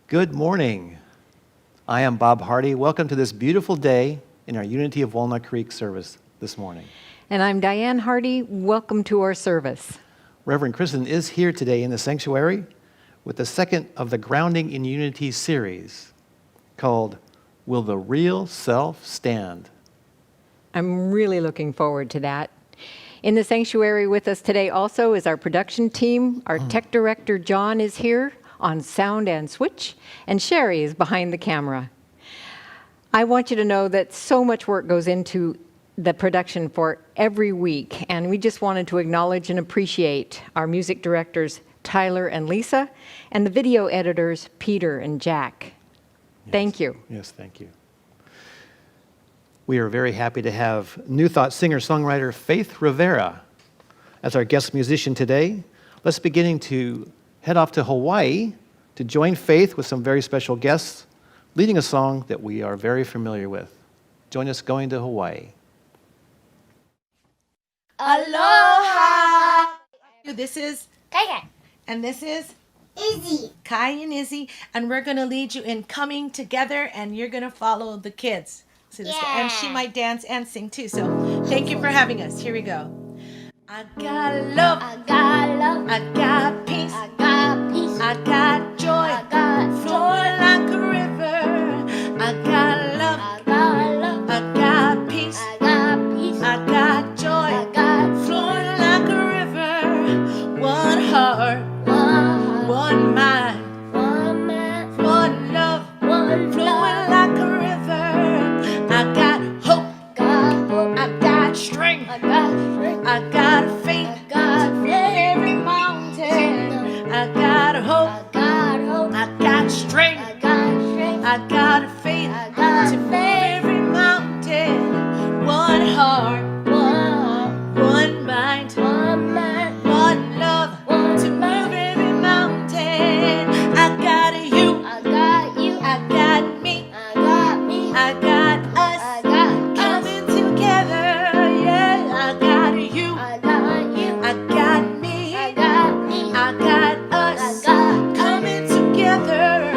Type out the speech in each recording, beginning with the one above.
Good morning. I am Bob Hardy. Welcome to this beautiful day in our Unity of Walnut Creek service this morning. And I'm Diane Hardy. Welcome to our service. Reverend Kristen is here today in the sanctuary with the second of the Grounding in Unity series called Will the Real Self Stand? I'm really looking forward to that. In the sanctuary with us today also is our production team. Our tech director, John, is here on sound and switch, and Sherry is behind the camera. I want you to know that so much work goes into the production for every week, and we just wanted to acknowledge and appreciate our music directors, Tyler and Lisa, and the video editors, Peter and Jack. Yes. Thank you. Yes, thank you. We are very happy to have New Thought singer-songwriter Faith Rivera as our guest musician today. Let's begin to head off to Hawaii to join Faith with some very special guests, leading a song that we are very familiar with. Join us going to Hawaii. Aloha! This is Kai and this is Izzy. Kai and Izzy, and we're going to lead you in coming together, and you're going to follow the kids. See this guy? And she might dance and sing too, so thank you for having us. Here we go. I got love, I got love, I got peace, I got peace, I got joy, I got flowing like a river. I got love, I got love, I got peace, I got peace, I got joy, I got flowing like a river. One heart, one, one mind, one man, one love, one flowing love, like a river. I got hope, got hope, I got strength, I got strength, I got faith, I got to move faith, every mountain. I got hope, I got hope, I got strength, I got strength, I got faith, I got to move faith. every mountain. One heart, one, one mind, one man, one love, one to move love. every mountain. I got you, I got you, I got me, I got me, I got us, I got us, coming together. Yeah, I got you, I got you, I got me, I got me, I got us, I got coming together.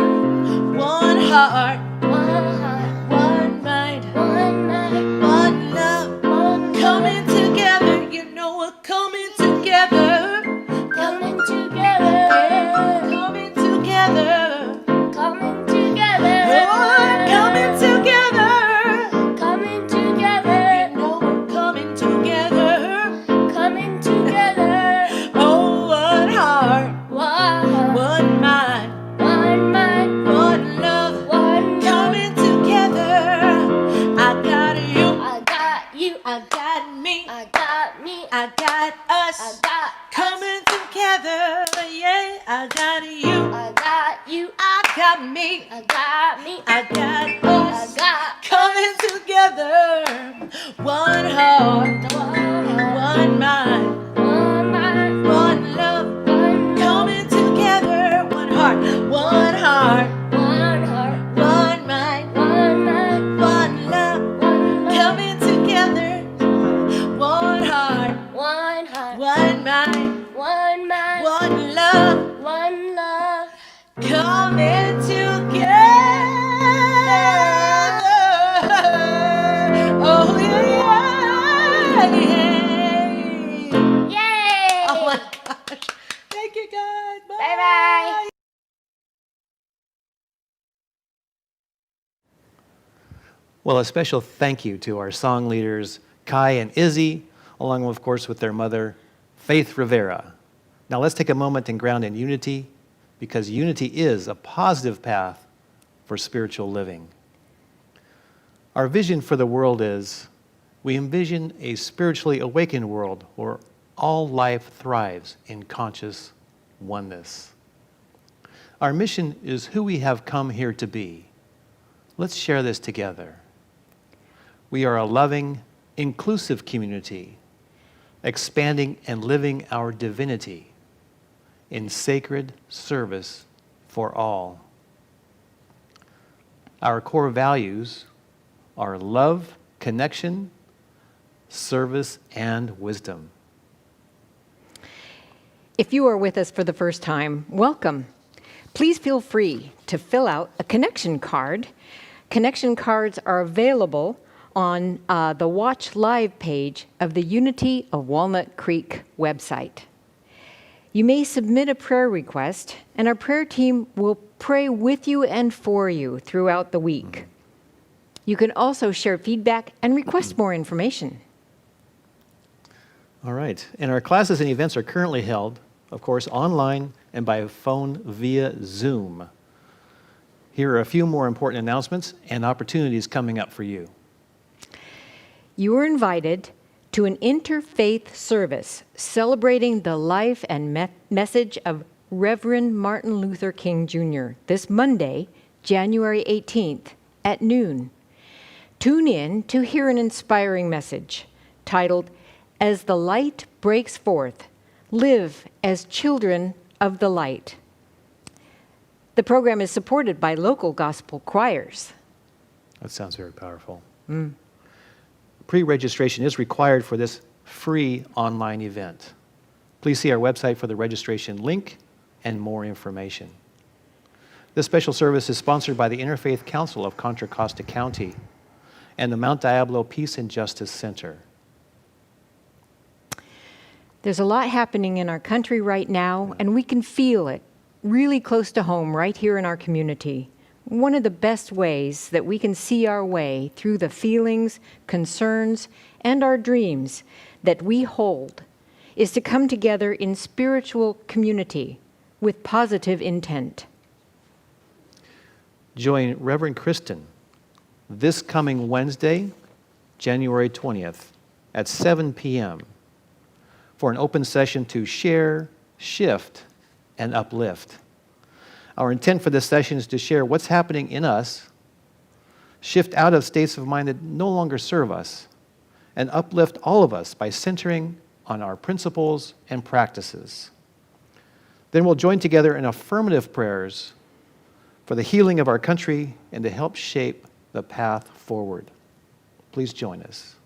One heart, one heart, one mind, one man, one love, one coming together. You know we're coming together, coming together, coming together. coming together, Lord, coming together. coming together, You know we're coming together. coming together, Oh, one heart, one, one mind, one man, one love, one coming together. I got you, I got you, I got me, I got me, I got us, I got coming together. Yeah, I got you, I got you, I got me, I got me, I got I us, got coming together. One heart, one, one mind, one man, one love, one coming together. One heart, one heart, one heart, one mind, one man, one love, one love, coming together. One heart, one heart, one mind, one man, one love, one love, coming together. Oh yeah, yeah. yay! Oh my gosh! Thank you, God. Bye bye. Well, a special thank you to our song leaders, Kai and Izzy, along, of course, with their mother, Faith Rivera. Now let's take a moment and ground in unity, because unity is a positive path for spiritual living. Our vision for the world is, we envision a spiritually awakened world where all life thrives in conscious oneness. Our mission is who we have come here to be. Let's share this together. We are a loving, inclusive community, expanding and living our divinity in sacred service for all. Our core values are love, connection, service, and wisdom. If you are with us for the first time, welcome. Please feel free to fill out a connection card. Connection cards are available on the Watch Live page of the Unity of Walnut Creek website. You may submit a prayer request, and our prayer team will pray with you and for you throughout the week. You can also share feedback and request more information. All right. And our classes and events are currently held, of course, online and by phone via Zoom. Here are a few more important announcements and opportunities coming up for you. You are invited to an interfaith service celebrating the life and message of Reverend Martin Luther King Jr. this Monday, January 18th at noon. Tune in to hear an inspiring message titled, "As the Light Breaks Forth, Live as Children of the Light." The program is supported by local gospel choirs. That sounds very powerful. Pre-registration is required for this free online event. Please see our website for the registration link and more information. This special service is sponsored by the Interfaith Council of Contra Costa County and the Mount Diablo Peace and Justice Center. There's a lot happening in our country right now, and we can feel it really close to home right here in our community. One of the best ways that we can see our way through the feelings, concerns, and our dreams that we hold is to come together in spiritual community with positive intent. Join Reverend Kristen this coming Wednesday, January 20th at 7 p.m. for an open session to share, shift, and uplift. Our intent for this session is to share what's happening in us, shift out of states of mind that no longer serve us, and uplift all of us by centering on our principles and practices. Then we'll join together in affirmative prayers for the healing of our country and to help shape the path forward. Please join us.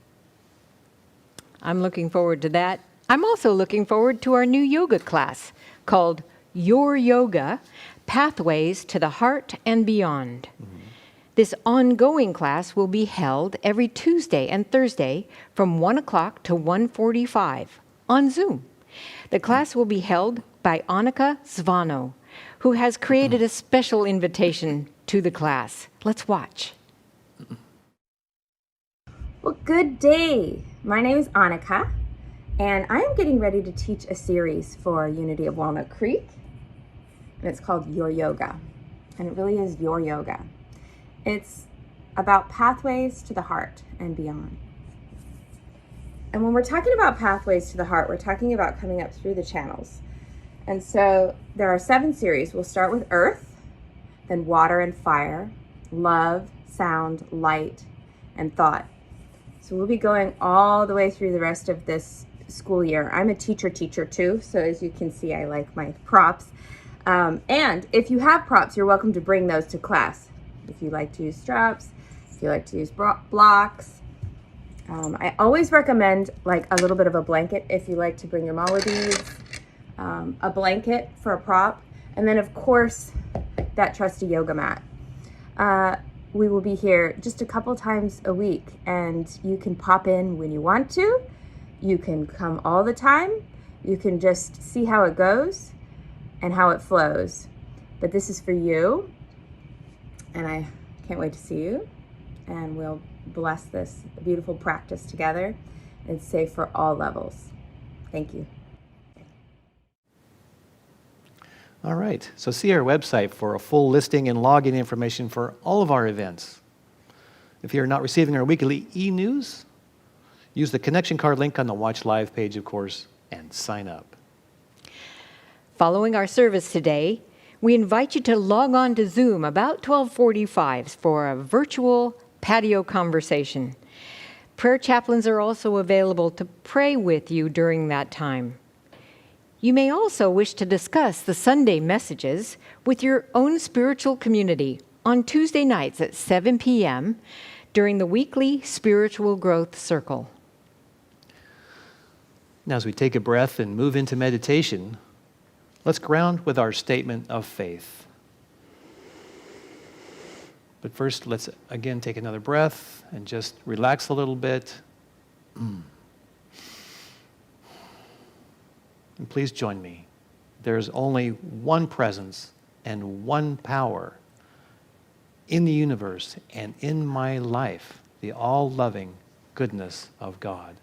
I'm looking forward to that. I'm also looking forward to our new yoga class called Your Yoga, Pathways to the Heart and Beyond. This ongoing class will be held every Tuesday and Thursday from 1 o'clock to 1:45 on Zoom. The class will be held by Annika Zvano, who has created a special invitation to the class. Let's watch. Well, good day. My name is Annika, and I am getting ready to teach a series for Unity of Walnut Creek, and it's called Your Yoga, and it really is your yoga. It's about pathways to the heart and beyond. And when we're talking about pathways to the heart, we're talking about coming up through the channels. And so there are 7 series. We'll start with earth, then water and fire, love, sound, light, and thought. So we'll be going all the way through the rest of this school year. I'm a teacher too, so as you can see, I like my props. And if you have props, you're welcome to bring those to class. If you like to use straps, if you like to use blocks. I always recommend like a little bit of a blanket if you like to bring your mala beads, a blanket for a prop, and then of course that trusty yoga mat. We will be here just a couple times a week, and you can pop in when you want to. You can come all the time. You can just see how it goes and how it flows. But this is for you, and I can't wait to see you. And we'll bless this beautiful practice together. It's safe for all levels. Thank you. All right, so see our website for a full listing and login information for all of our events. If you're not receiving our weekly e-news, use the connection card link on the Watch Live page, of course, and sign up. Following our service today, we invite you to log on to Zoom about 12:45 for a virtual patio conversation. Prayer chaplains are also available to pray with you during that time. You may also wish to discuss the Sunday messages with your own spiritual community on Tuesday nights at 7 p.m. during the weekly Spiritual Growth Circle. Now, as we take a breath and move into meditation, let's ground with our statement of faith. But first, let's again take another breath and just relax a little bit. And please join me. There's only one presence and one power in the universe and in my life, the all-loving goodness of God.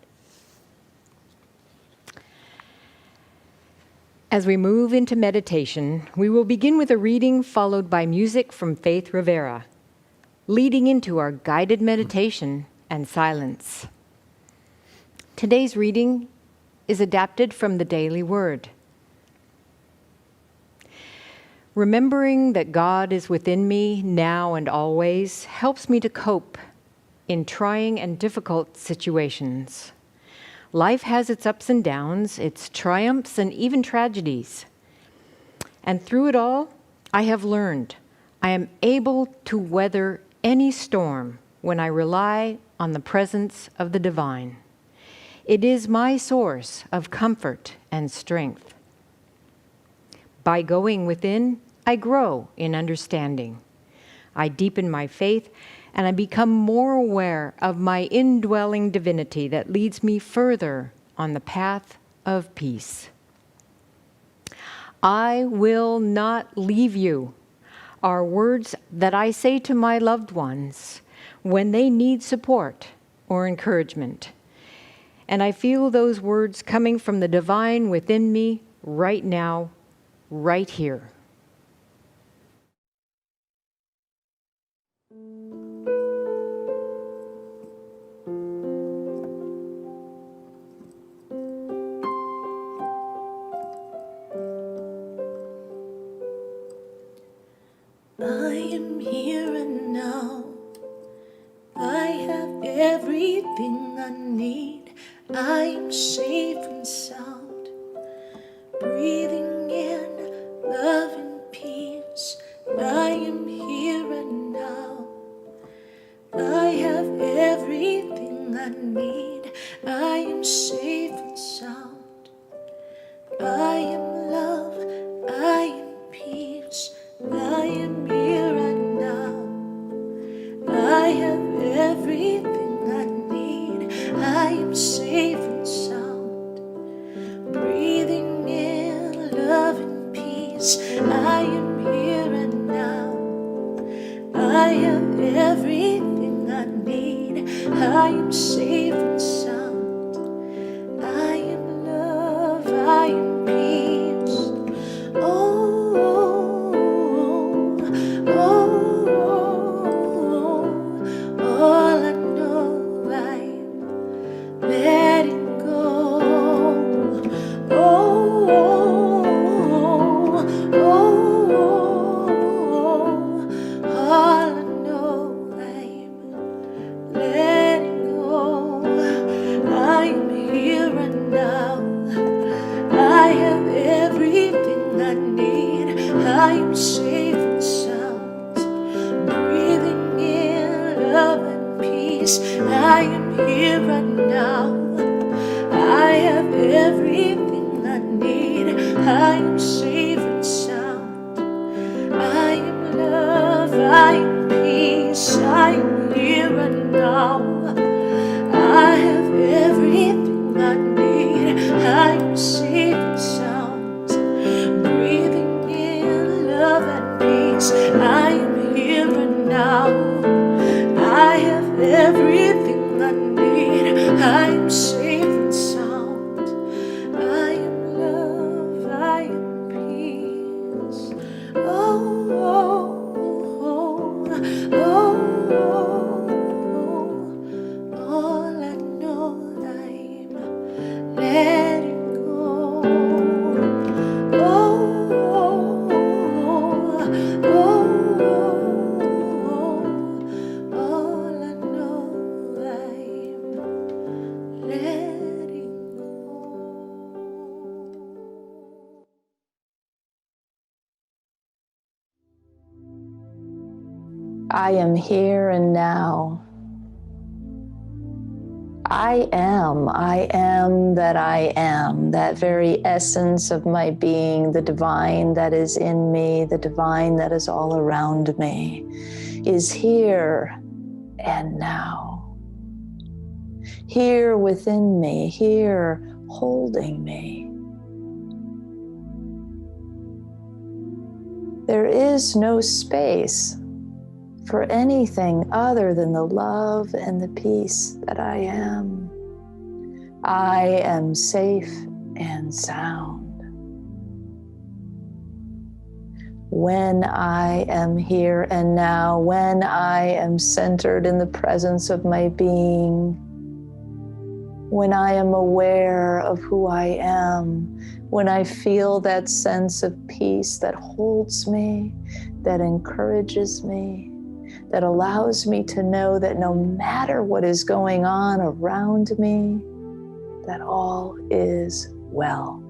As we move into meditation, we will begin with a reading followed by music from Faith Rivera, leading into our guided meditation and silence. Today's reading is adapted from the Daily Word. Remembering that God is within me now and always helps me to cope in trying and difficult situations. Life has its ups and downs, its triumphs and even tragedies. And through it all, I have learned I am able to weather any storm when I rely on the presence of the divine. It is my source of comfort and strength. By going within, I grow in understanding. I deepen my faith, and I become more aware of my indwelling divinity that leads me further on the path of peace. I will not leave you are words that I say to my loved ones when they need support or encouragement. And I feel those words coming from the divine within me right now, right here. I am here and now. I have everything I need. I am safe and sound. Breathing in love and peace. I am here and now. I have everything I need. I am safe and sound. I am love. I am peace. I am here and now. I have everything I need. I am safe and sound. Breathing in love and peace. I am here and now. I have everything I need. I am safe and sound. I am love. I am peace. Oh. All I know, I'm letting go. All I know, I'm letting go. I'm here and now. I have everything I need. I am safe and sound. Breathing in love and peace. I am here and now. I have everything I need. I am safe and sound. I am love. I am peace. I am here and now. I have everything I need. I am safe and sound. Breathing in love and peace. I am here and now. I have everything I need. I am safe and sound. I am love. I am peace. All I know, I'm letting go. All I know, I'm letting go. I am here and now. I am that I am, that very essence of my being, the divine that is in me, the divine that is all around me. is here and now. Here within me, here holding me. There is no space for anything other than the love and the peace that I am. I am safe and sound. When I am here and now, when I am centered in the presence of my being, when I am aware of who I am, when I feel that sense of peace that holds me, that encourages me, that allows me to know that no matter what is going on around me, that all is well.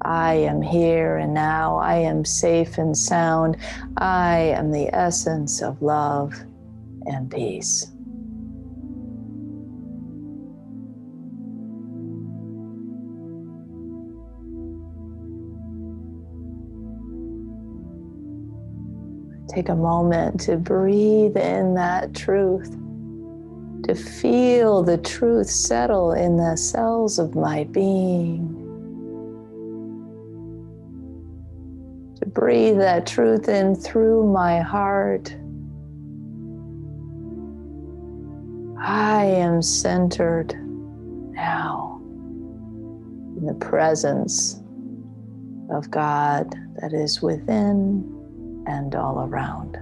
I am here and now. I am safe and sound. I am the essence of love and peace. Take a moment to breathe in that truth, to feel the truth settle in the cells of my being. To breathe that truth in through my heart. I am centered now in the presence of God that is within and all around.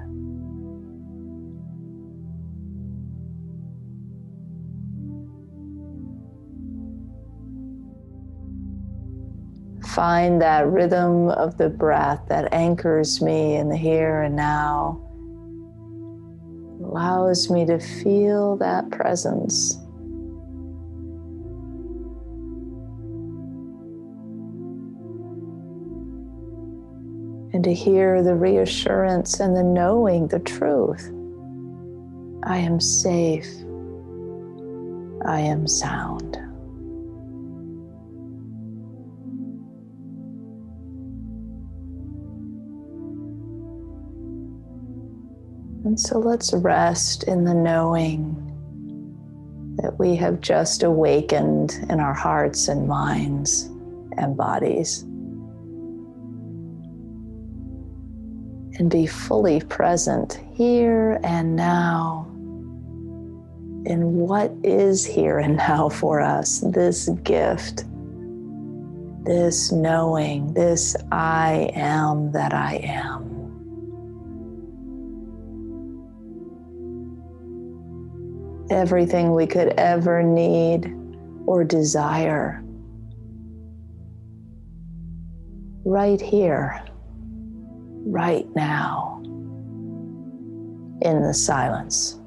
Find that rhythm of the breath that anchors me in the here and now, allows me to feel that presence. And to hear the reassurance and the knowing the truth. I am safe. I am sound. And so let's rest in the knowing that we have just awakened in our hearts and minds and bodies. And be fully present here and now in what is here and now for us, this gift, this knowing, this I am that I am. Everything we could ever need or desire, right here, right now, in the silence.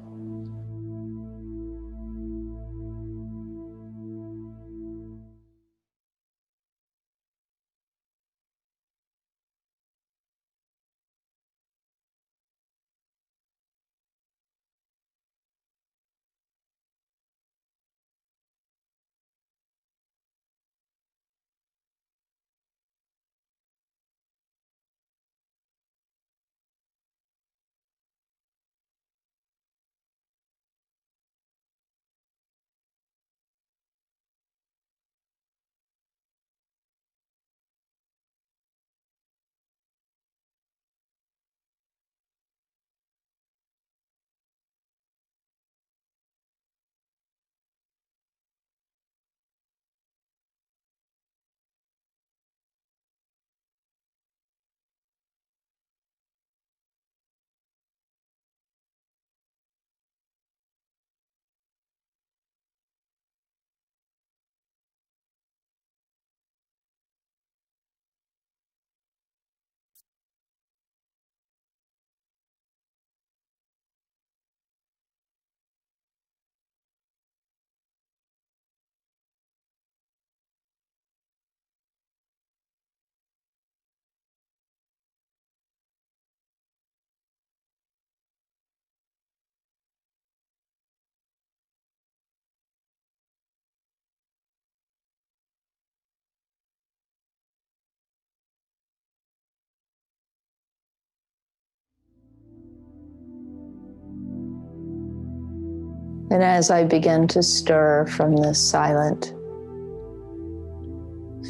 And as I begin to stir from this silent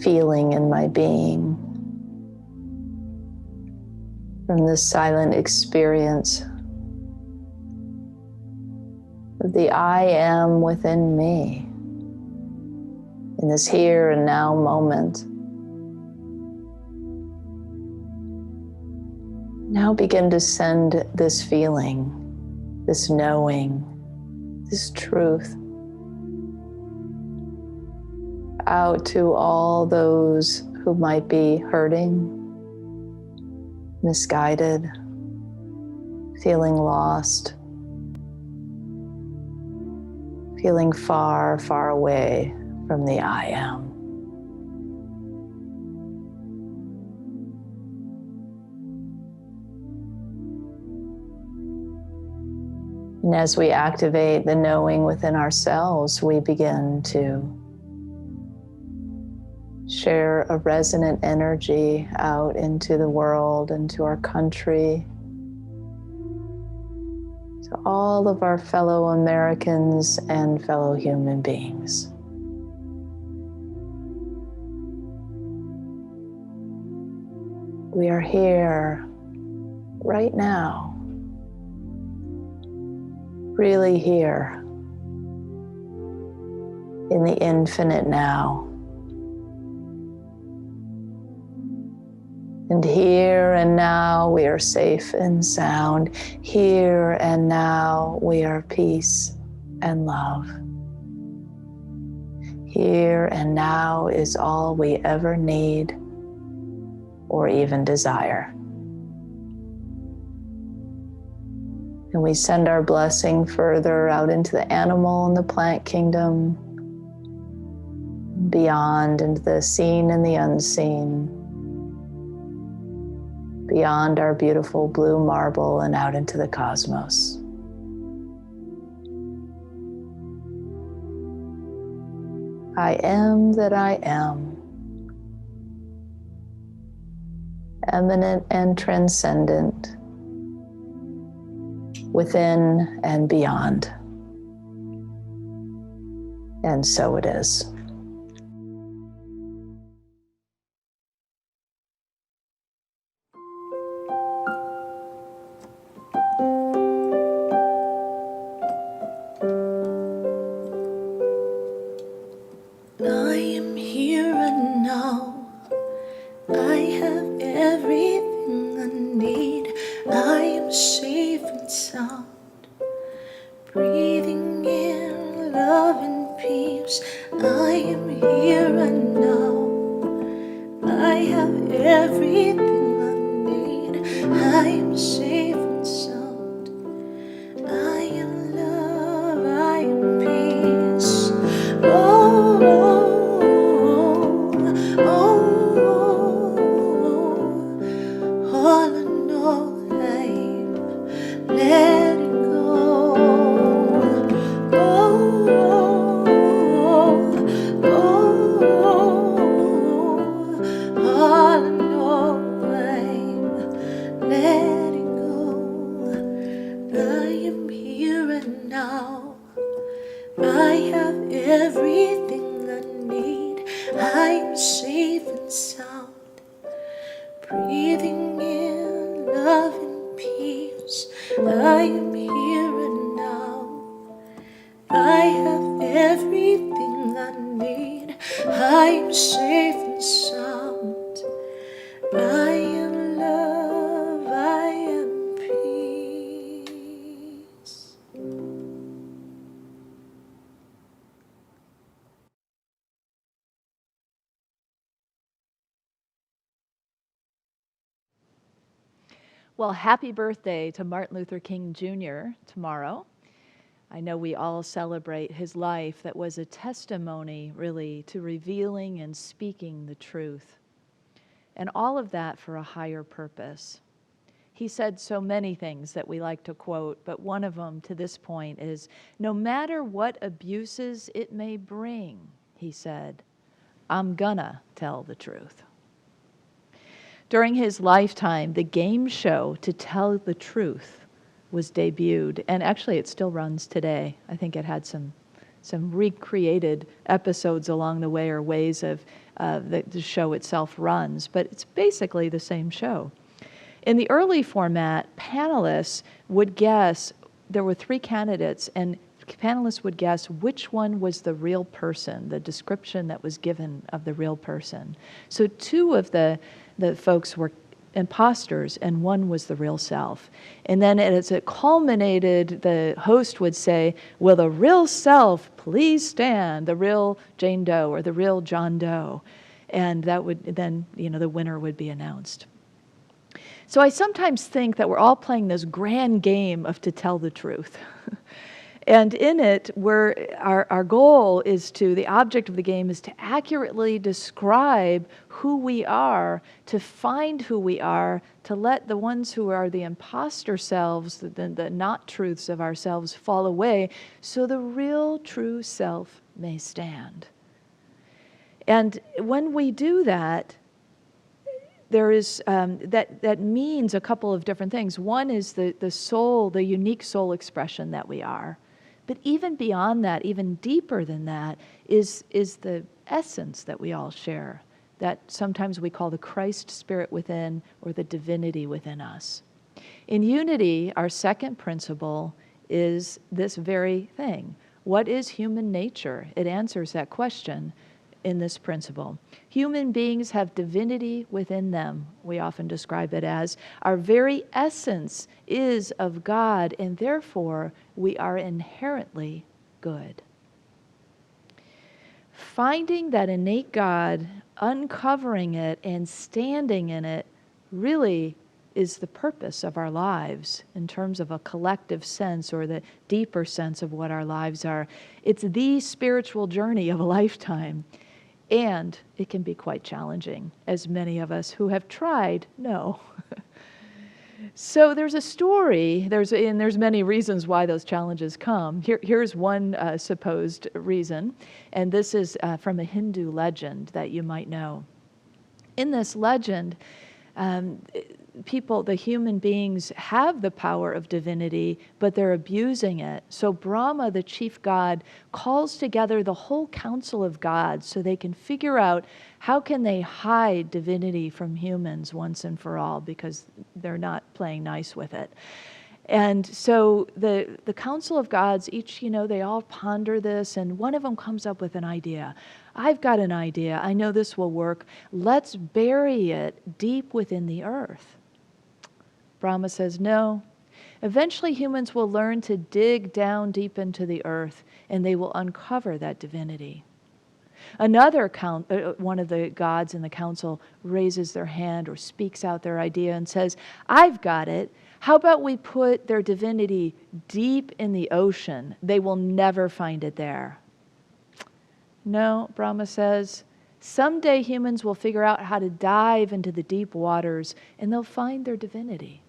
feeling in my being, from this silent experience of the I am within me, in this here and now moment, now begin to send this feeling, this knowing, this truth out to all those who might be hurting, misguided, feeling lost, feeling far, far away from the I am. And as we activate the knowing within ourselves, we begin to share a resonant energy out into the world, into our country, to all of our fellow Americans and fellow human beings. We are here right now, really here in the infinite now. And here and now we are safe and sound. Here and now we are peace and love. Here and now is all we ever need or even desire. And we send our blessing further out into the animal and the plant kingdom, beyond into the seen and the unseen, beyond our beautiful blue marble and out into the cosmos. I am that I am, eminent and transcendent, within and beyond. And so it is. I am here and now. I have everything I need. I am safe and sound. Breathing in love and peace. I am here and now. I have everything I need. I am safe and sound. I am love. I am peace. Oh, oh, oh, oh, all I know, I let it go. Oh, oh, oh, all I know, I let it go. I am here and now. I have everything I need. I am safe and sound. Breathing in love and peace. I am here and now. I have everything I need. I am safe and sound. I am love. I am peace. Well, happy birthday to Martin Luther King Jr. tomorrow. I know we all celebrate his life that was a testimony, really, to revealing and speaking the truth. And all of that for a higher purpose. He said so many things that we like to quote, but one of them to this point is, no matter what abuses it may bring, he said, I'm gonna tell the truth. During his lifetime, the game show To Tell the Truth was debuted. And actually, it still runs today. I think it had some recreated episodes along the way, or ways of the show itself runs, but it's basically the same show. In the early format, panelists would guess, there were 3 candidates, and panelists would guess which one was the real person, the description that was given of the real person. So 2 of the folks were imposters, and 1 was the real self. And then as it culminated, the host would say, "Will the real self please stand, the real Jane Doe or the real John Doe?" And that would then, the winner would be announced. So I sometimes think that we're all playing this grand game of to tell the truth. And in it, our goal is the object of the game is to accurately describe who we are, to find who we are, to let the ones who are the imposter selves, the not truths of ourselves, fall away, so the real true self may stand. And when we do that, there is that means a couple of different things. One is the soul, the unique soul expression that we are. But even beyond that, even deeper than that, is the essence that we all share, that sometimes we call the Christ spirit within, or the divinity within us. In Unity, our second principle is this very thing. What is human nature? It answers that question in this principle. Human beings have divinity within them, we often describe it as. Our very essence is of God, and therefore we are inherently good. Finding that innate God, uncovering it, and standing in it really is the purpose of our lives in terms of a collective sense, or the deeper sense of what our lives are. It's the spiritual journey of a lifetime. And it can be quite challenging, as many of us who have tried know. So there's a story, there's many reasons why those challenges come. Here's one supposed reason, and this is from a Hindu legend that you might know. In this legend, the human beings have the power of divinity, but they're abusing it. So Brahma, the chief god, calls together the whole council of gods so they can figure out how can they hide divinity from humans once and for all, because they're not playing nice with it. And so the council of gods, each, they all ponder this, and one of them comes up with an idea. I've got an idea. I know this will work. Let's bury it deep within the earth. Brahma says, no. Eventually humans will learn to dig down deep into the earth, and they will uncover that divinity. Another one of the gods in the council raises their hand or speaks out their idea and says, I've got it. How about we put their divinity deep in the ocean? They will never find it there. No, Brahma says, someday humans will figure out how to dive into the deep waters, and they'll find their divinity.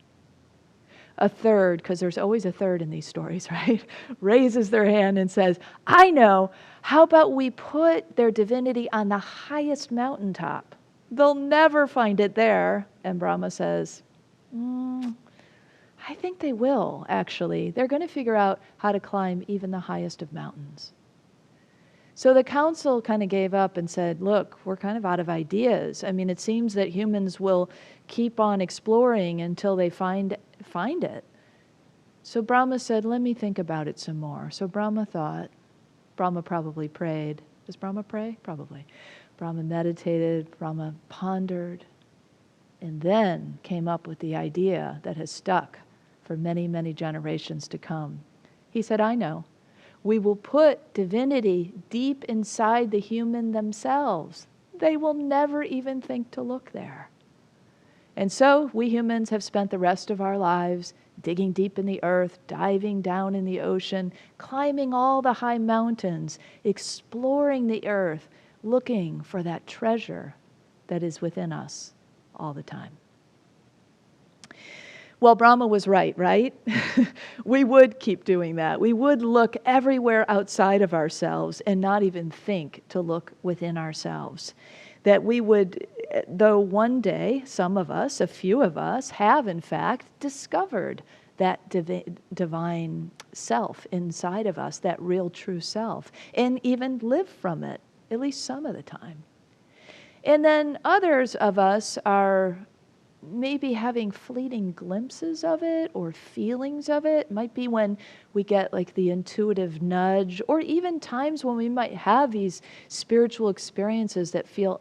A third, because there's always a third in these stories, right, raises their hand and says, I know, how about we put their divinity on the highest mountaintop? They'll never find it there. And Brahma says, I think they will, actually. They're going to figure out how to climb even the highest of mountains. So the council kind of gave up and said, look, we're kind of out of ideas. I mean, it seems that humans will keep on exploring until they find it. So Brahma said, let me think about it some more. So Brahma thought. Brahma probably prayed. Does Brahma pray? Probably. Brahma meditated. Brahma pondered. And then came up with the idea that has stuck for many, many generations to come. He said, I know. We will put divinity deep inside the human themselves. They will never even think to look there. And so we humans have spent the rest of our lives digging deep in the earth, diving down in the ocean, climbing all the high mountains, exploring the earth, looking for that treasure that is within us all the time. Well, Brahma was right? We would keep doing that. We would look everywhere outside of ourselves and not even think to look within ourselves. That we would, though one day, some of us, a few of us, have in fact discovered that divine self inside of us, that real true self, and even live from it, at least some of the time. And then others of us are maybe having fleeting glimpses of it or feelings of it. It might be when we get like the intuitive nudge, or even times when we might have these spiritual experiences that feel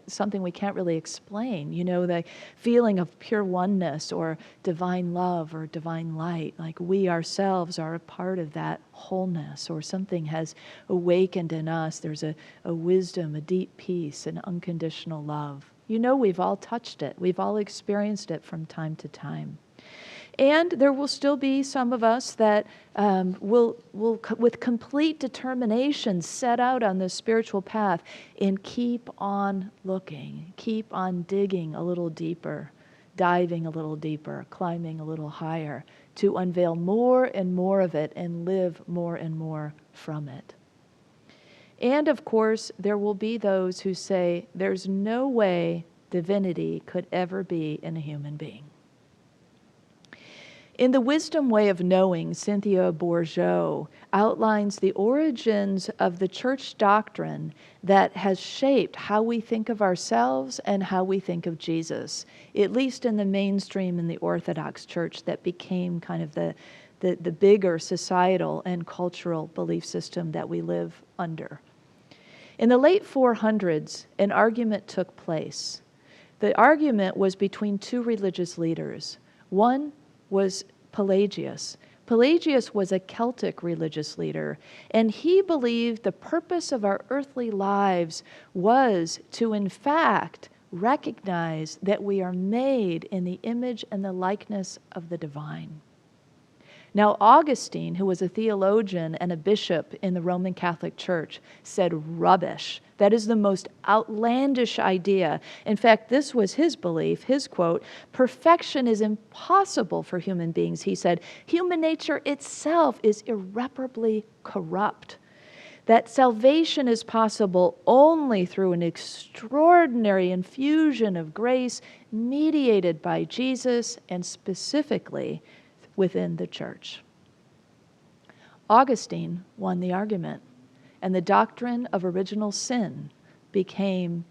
something we can't really explain, you know, the feeling of pure oneness or divine love or divine light, like we ourselves are a part of that wholeness, or something has awakened in us. There's a wisdom, a deep peace, an unconditional love. You know, we've all touched it. We've all experienced it from time to time. And there will still be some of us that will, with complete determination, set out on this spiritual path and keep on looking, keep on digging a little deeper, diving a little deeper, climbing a little higher, to unveil more and more of it and live more and more from it. And of course, there will be those who say there's no way divinity could ever be in a human being. In The Wisdom Way of Knowing, Cynthia Bourgeault outlines the origins of the church doctrine that has shaped how we think of ourselves and how we think of Jesus, at least in the mainstream in the Orthodox Church that became kind of the bigger societal and cultural belief system that we live under. In the late 400s, an argument took place. The argument was between two religious leaders. One was Pelagius. Pelagius was a Celtic religious leader, and he believed the purpose of our earthly lives was to, in fact, recognize that we are made in the image and the likeness of the divine. Now, Augustine, who was a theologian and a bishop in the Roman Catholic Church, said, rubbish. That is the most outlandish idea. In fact, this was his belief, his quote, perfection is impossible for human beings. He said, human nature itself is irreparably corrupt. That salvation is possible only through an extraordinary infusion of grace mediated by Jesus and specifically within the church. Augustine won the argument, and the doctrine of original sin became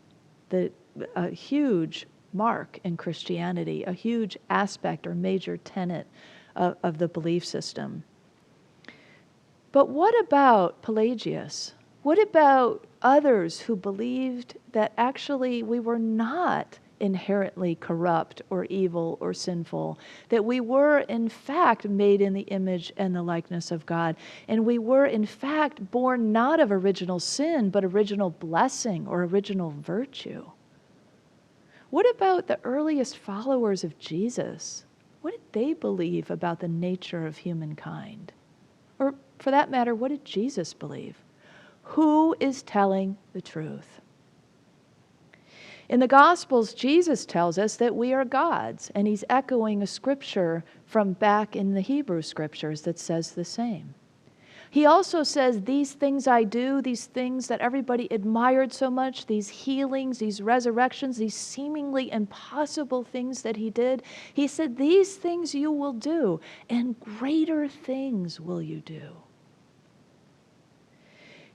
a huge mark in Christianity, a huge aspect or major tenet of the belief system. But what about Pelagius? What about others who believed that actually we were not inherently corrupt or evil or sinful, that we were in fact made in the image and the likeness of God, and we were in fact born not of original sin, but original blessing or original virtue? What about the earliest followers of Jesus? What did they believe about the nature of humankind? Or for that matter, what did Jesus believe? Who is telling the truth? In the Gospels, Jesus tells us that we are God's, and he's echoing a scripture from back in the Hebrew scriptures that says the same. He also says, these things I do, these things that everybody admired so much, these healings, these resurrections, these seemingly impossible things that he did, he said, these things you will do, and greater things will you do.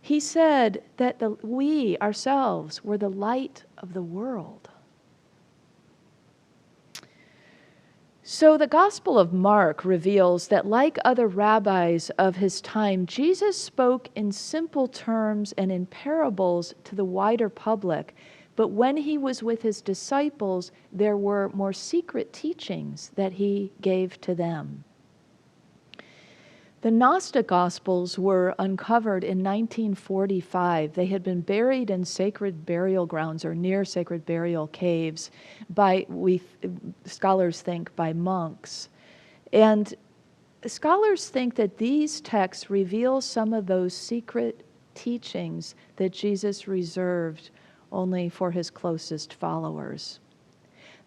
He said that we ourselves were the light of the world. So the Gospel of Mark reveals that, like other rabbis of his time, Jesus spoke in simple terms and in parables to the wider public. But when he was with his disciples, there were more secret teachings that he gave to them. The Gnostic Gospels were uncovered in 1945. They had been buried in sacred burial grounds or near sacred burial caves scholars think, by monks. And scholars think that these texts reveal some of those secret teachings that Jesus reserved only for his closest followers.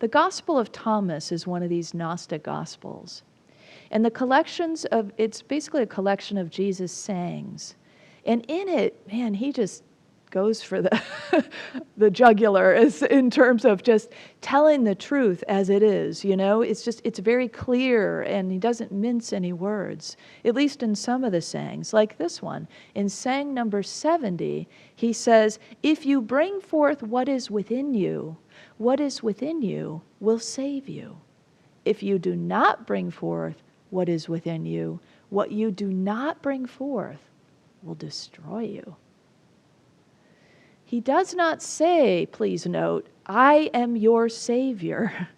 The Gospel of Thomas is one of these Gnostic Gospels. And it's basically a collection of Jesus' sayings. And in it, man, he just goes for the the jugular is in terms of just telling the truth as it is, it's very clear, and he doesn't mince any words, at least in some of the sayings, like this one. In saying number 70, he says, if you bring forth what is within you will save you. If you do not bring forth what is within you, what you do not bring forth will destroy you. He does not say, please note, I am your Savior.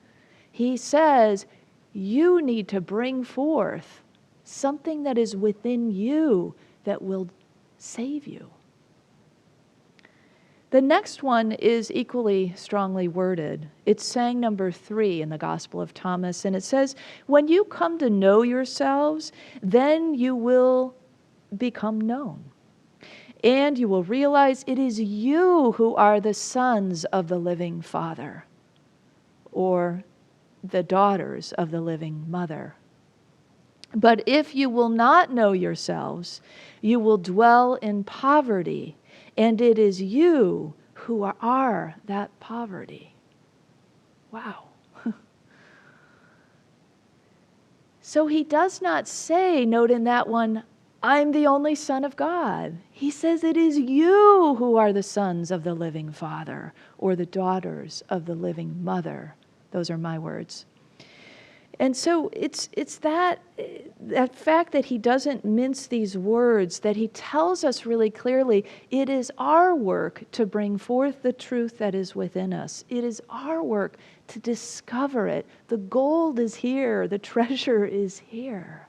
He says, you need to bring forth something that is within you that will save you. The next one is equally strongly worded. It's saying number 3 in the Gospel of Thomas, and it says, when you come to know yourselves, then you will become known. And you will realize it is you who are the sons of the living Father, or the daughters of the living Mother. But if you will not know yourselves, you will dwell in poverty, and it is you who are that poverty. Wow. So he does not say, note in that one, I'm the only Son of God. He says it is you who are the sons of the living Father, or the daughters of the living Mother. Those are my words. And so it's that fact that he doesn't mince these words, that he tells us really clearly, it is our work to bring forth the truth that is within us. It is our work to discover it. The gold is here. The treasure is here.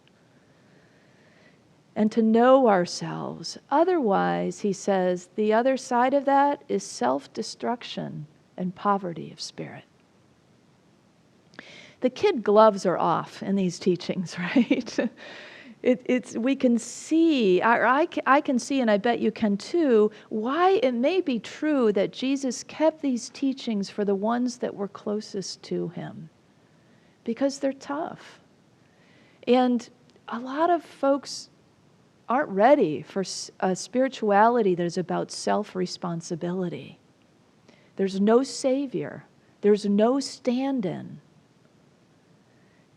And to know ourselves. Otherwise, he says, the other side of that is self-destruction and poverty of spirit. The kid gloves are off in these teachings, right? We can see, I can see, and I bet you can too, why it may be true that Jesus kept these teachings for the ones that were closest to him. Because they're tough. And a lot of folks aren't ready for a spirituality that is about self-responsibility. There's no savior. There's no stand-in.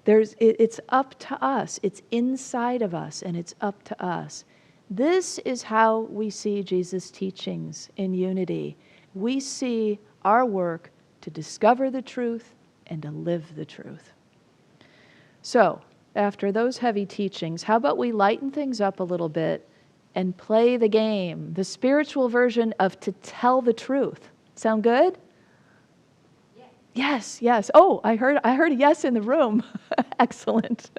It's up to us. It's inside of us, and it's up to us. This is how we see Jesus' teachings in Unity. We see our work to discover the truth and to live the truth. So, after those heavy teachings, how about we lighten things up a little bit and play the game, the spiritual version of To Tell the Truth. Sound good? Yes, yes. Oh, I heard a yes in the room. Excellent.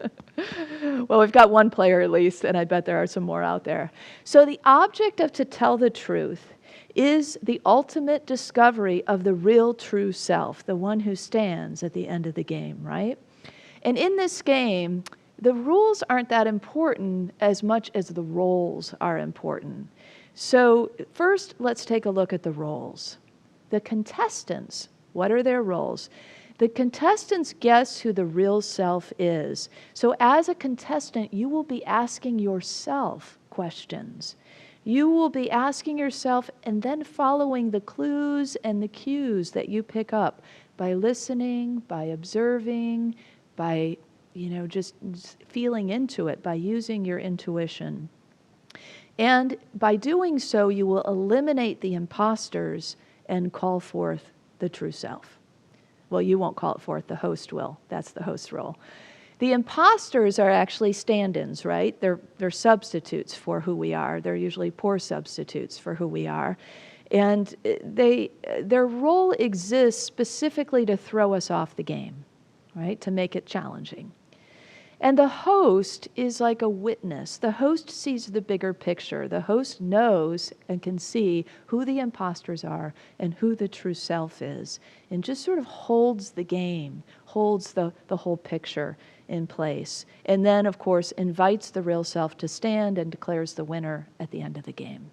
Well, we've got one player at least, and I bet there are some more out there. So the object of To Tell the Truth is the ultimate discovery of the real true self, the one who stands at the end of the game, right? And in this game, the rules aren't that important as much as the roles are important. So first, let's take a look at the roles. The contestants, what are their roles? The contestants guess who the real self is. So as a contestant, you will be asking yourself questions. You will be asking yourself and then following the clues and the cues that you pick up by listening, by observing, by just feeling into it, by using your intuition. And by doing so, you will eliminate the imposters and call forth the true self. Well, you won't call it forth, the host will. That's the host role. The imposters are actually stand-ins, right? They're substitutes for who we are. They're usually poor substitutes for who we are. And their role exists specifically to throw us off the game, right? To make it challenging. And the host is like a witness. The host sees the bigger picture. The host knows and can see who the imposters are and who the true self is, and just sort of holds the game, holds the whole picture in place. And then, of course, invites the real self to stand and declares the winner at the end of the game.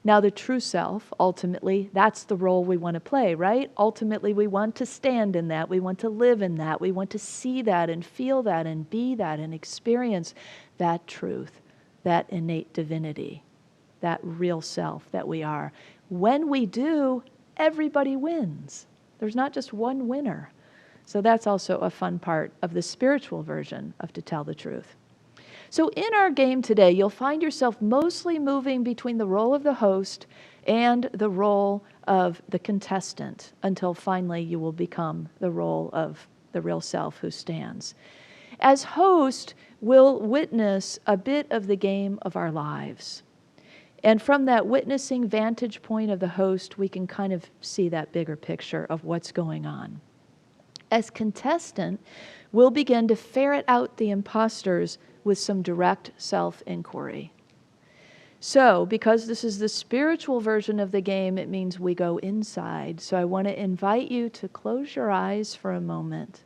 Now, the true self, ultimately, that's the role we want to play, right? Ultimately, we want to stand in that. We want to live in that. We want to see that and feel that and be that and experience that truth, that innate divinity. that real self that we are. When we do, everybody wins. There's not just one winner. So that's also a fun part of the spiritual version of To Tell the Truth. So in our game today, you'll find yourself mostly moving between the role of the host and the role of the contestant until finally you will become the role of the real self who stands. As host, we'll witness a bit of the game of our lives. And from that witnessing vantage point of the host, we can kind of see that bigger picture of what's going on. As contestant, we'll begin to ferret out the imposters with some direct self-inquiry. So, because this is the spiritual version of the game, it means we go inside. So I want to invite you to close your eyes for a moment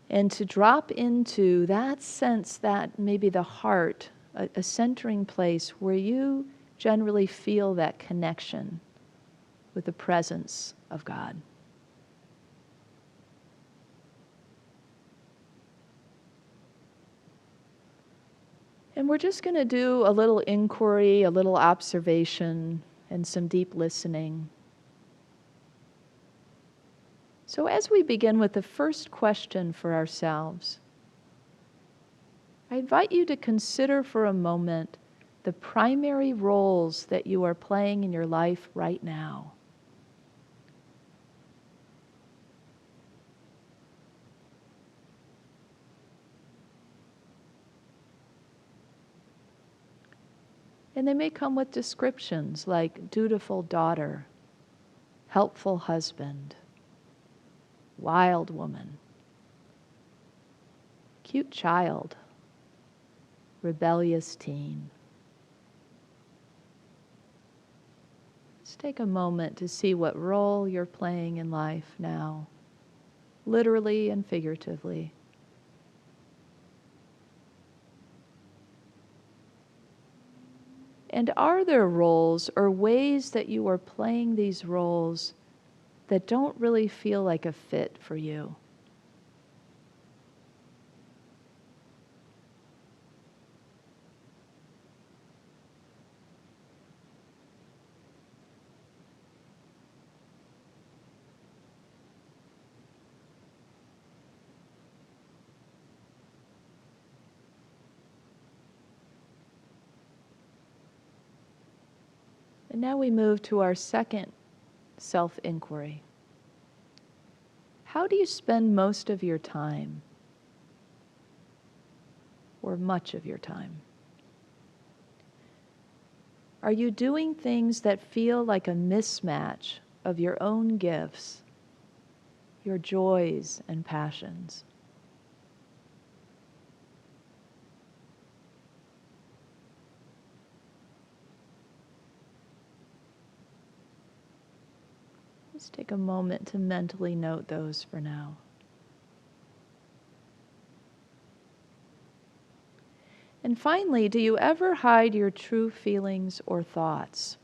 and to drop into that sense that maybe the heart, a centering place where you generally feel that connection with the presence of God. And we're just going to do a little inquiry, a little observation, and some deep listening. So as we begin with the first question for ourselves, I invite you to consider for a moment the primary roles that you are playing in your life right now. And they may come with descriptions like dutiful daughter, helpful husband, wild woman, cute child, rebellious teen. Let's take a moment to see what role you're playing in life now, literally and figuratively. And are there roles or ways that you are playing these roles that don't really feel like a fit for you? And now we move to our second self-inquiry. How do you spend most of your time, or much of your time? Are you doing things that feel like a mismatch of your own gifts, your joys and passions? Let's take a moment to mentally note those for now. And finally, do you ever hide your true feelings or thoughts?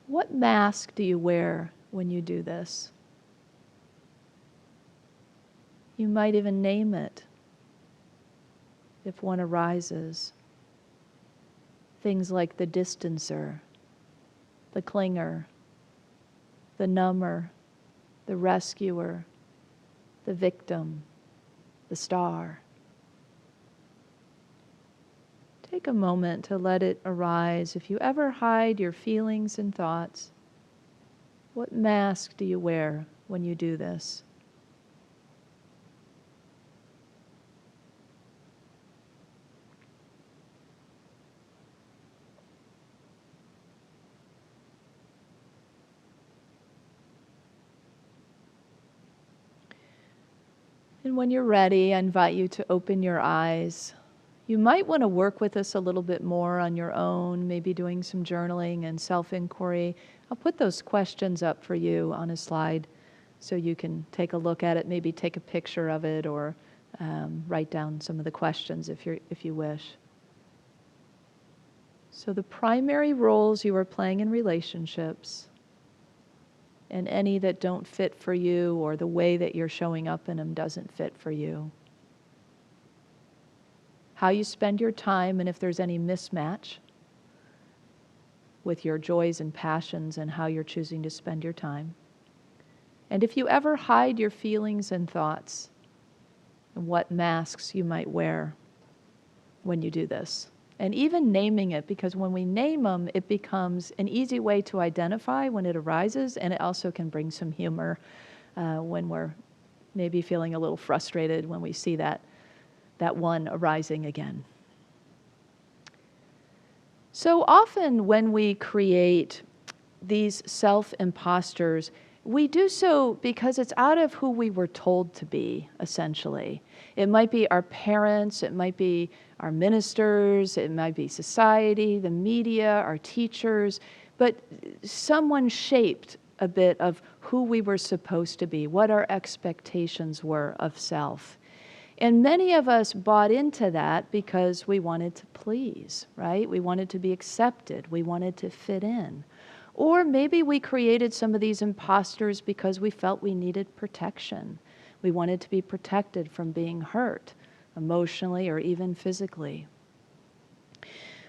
What mask do you wear when you do this? You might even name it if one arises. Things like the distancer, the clinger, the number, the rescuer, the victim, the star. Take a moment to let it arise. If you ever hide your feelings and thoughts, what mask do you wear when you do this? And when you're ready, I invite you to open your eyes. You might want to work with us a little bit more on your own, maybe doing some journaling and self-inquiry. I'll put those questions up for you on a slide so you can take a look at it, maybe take a picture of it or write down some of the questions if you wish. So the primary roles you are playing in relationships, and any that don't fit for you or the way that you're showing up in them doesn't fit for you. how you spend your time and if there's any mismatch with your joys and passions and how you're choosing to spend your time. And if you ever hide your feelings and thoughts, and what masks you might wear when you do this. And even naming it, because when we name them, it becomes an easy way to identify when it arises, and it also can bring some humor when we're maybe feeling a little frustrated when we see that one arising again. So often when we create these self-imposters, we do so because it's out of who we were told to be, essentially. It might be our parents, it might be our ministers, it might be society, the media, our teachers, but someone shaped a bit of who we were supposed to be, what our expectations were of self. And many of us bought into that because we wanted to please, right? We wanted to be accepted. We wanted to fit in. Or maybe we created some of these imposters because we felt we needed protection. We wanted to be protected from being hurt, emotionally or even physically.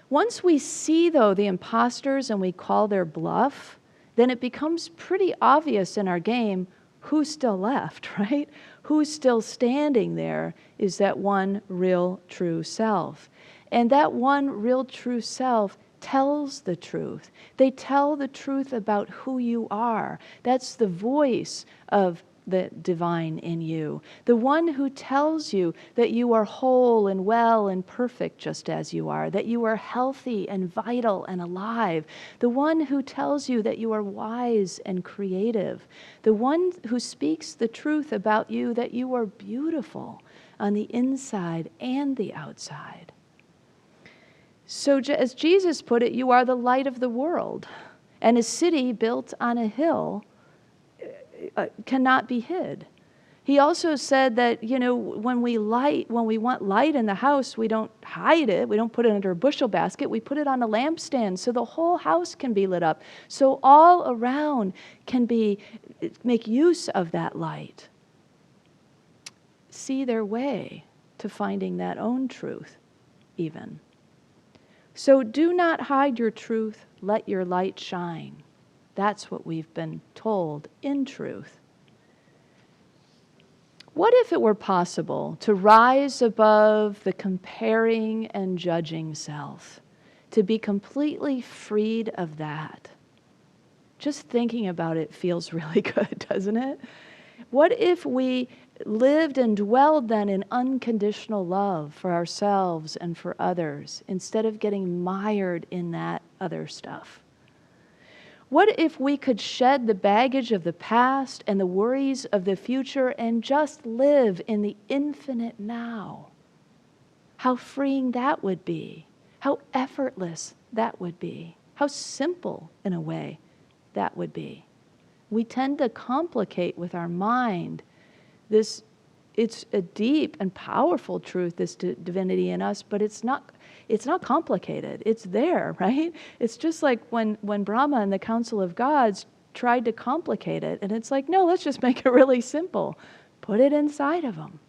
Once we see, though, the imposters and we call their bluff, then it becomes pretty obvious in our game who's still left, right? Who's still standing there is that one real true self. And that one real true self tells the truth. They tell the truth about who you are. That's the voice of the divine in you. The one who tells you that you are whole and well and perfect just as you are, that you are healthy and vital and alive. The one who tells you that you are wise and creative. The one who speaks the truth about you that you are beautiful on the inside and the outside. So as Jesus put it, you are the light of the world. And a city built on a hill cannot be hid. He also said that, when we want light in the house, we don't hide it. We don't put it under a bushel basket. We put it on a lampstand so the whole house can be lit up. So all around can make use of that light. See their way to finding that own truth, even. So do not hide your truth. Let your light shine. That's what we've been told in truth. What if it were possible to rise above the comparing and judging self, to be completely freed of that? Just thinking about it feels really good, doesn't it? What if we lived and dwelled then in unconditional love for ourselves and for others instead of getting mired in that other stuff? What if we could shed the baggage of the past and the worries of the future and just live in the infinite now? How freeing that would be. How effortless that would be. How simple, in a way, that would be. We tend to complicate with our mind this. It's a deep and powerful truth, this divinity in us, but it's not complicated. It's there, right? It's just like when Brahma and the Council of Gods tried to complicate it, and it's like, no, let's just make it really simple. Put it inside of them.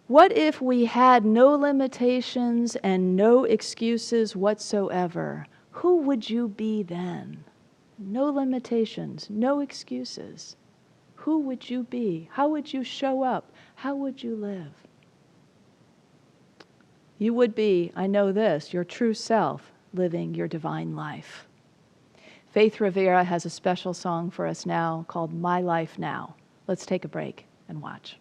What if we had no limitations and no excuses whatsoever? Who would you be then? No limitations, no excuses. Who would you be? How would you show up? How would you live? You would be, I know this, your true self, living your divine life. Faith Rivera has a special song for us now called My Life Now. Let's take a break and watch.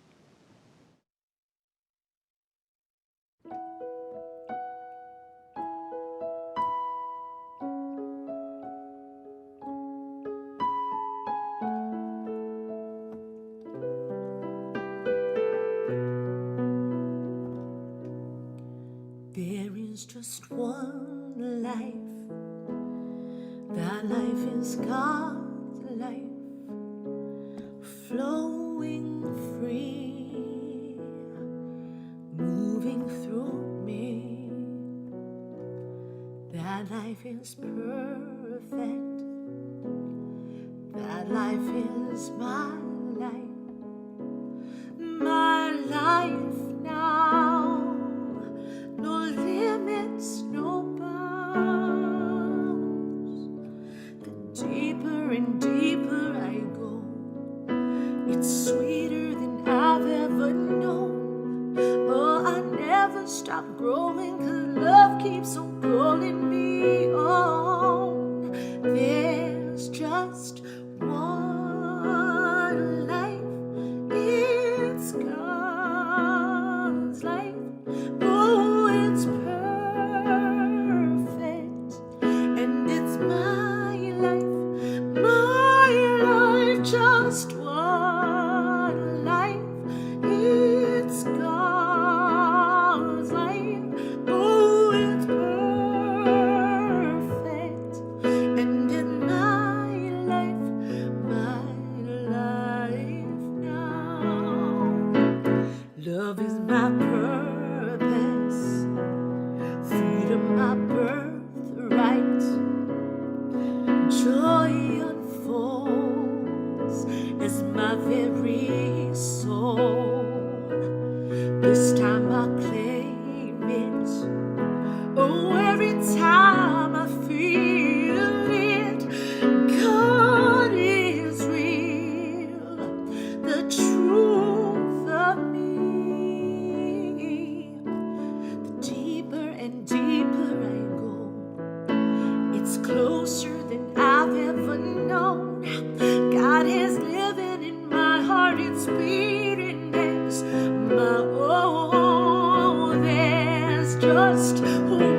There is just one life. That life is God's life, flowing free, moving through me. That life is perfect. That life is my life. My life now. It's sweeter than I've ever known. Oh, I never stop growing, 'cause love keeps on calling me on. There's just one life. It's God's life. Oh, it's perfect. And it's my life. My life, just one life. It's God's life. Oh, it's perfect. And in my life now. Love is my purpose. Freedom my birthright. Joy unfolds as my very soul. This time I claim it. Oh, every time I feel it, God is real, the truth of me. The deeper and deeper I go, it's closer than I've ever known. God is living in my heart, it's beating as my own. There's just one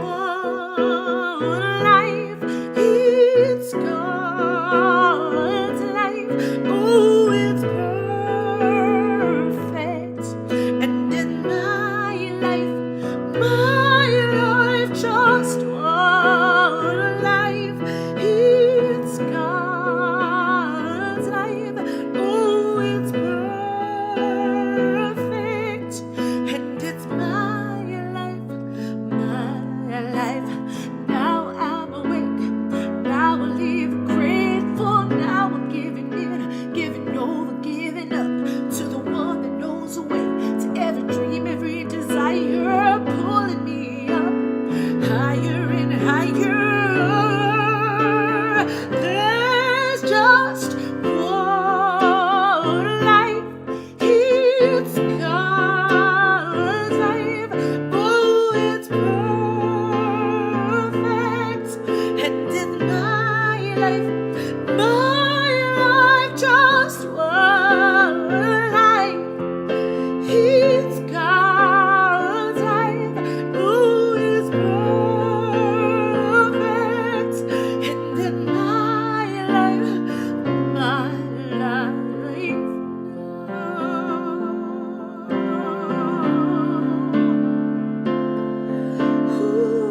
life, it's God's life. Oh, it's perfect. And in my life, just one life. It's God's life. Oh, it's perfect. And it's my life, my life. Now I'm awake. Now I live grateful. Now I'm giving in, giving over, giving up to the one that knows the way to every dream, every desire, pulling me up higher and higher. There's just one life. It's God's life. Oh, it's perfect. And in my life, just one life. It's God's life. Oh, it's perfect. And in my life now. Ooh,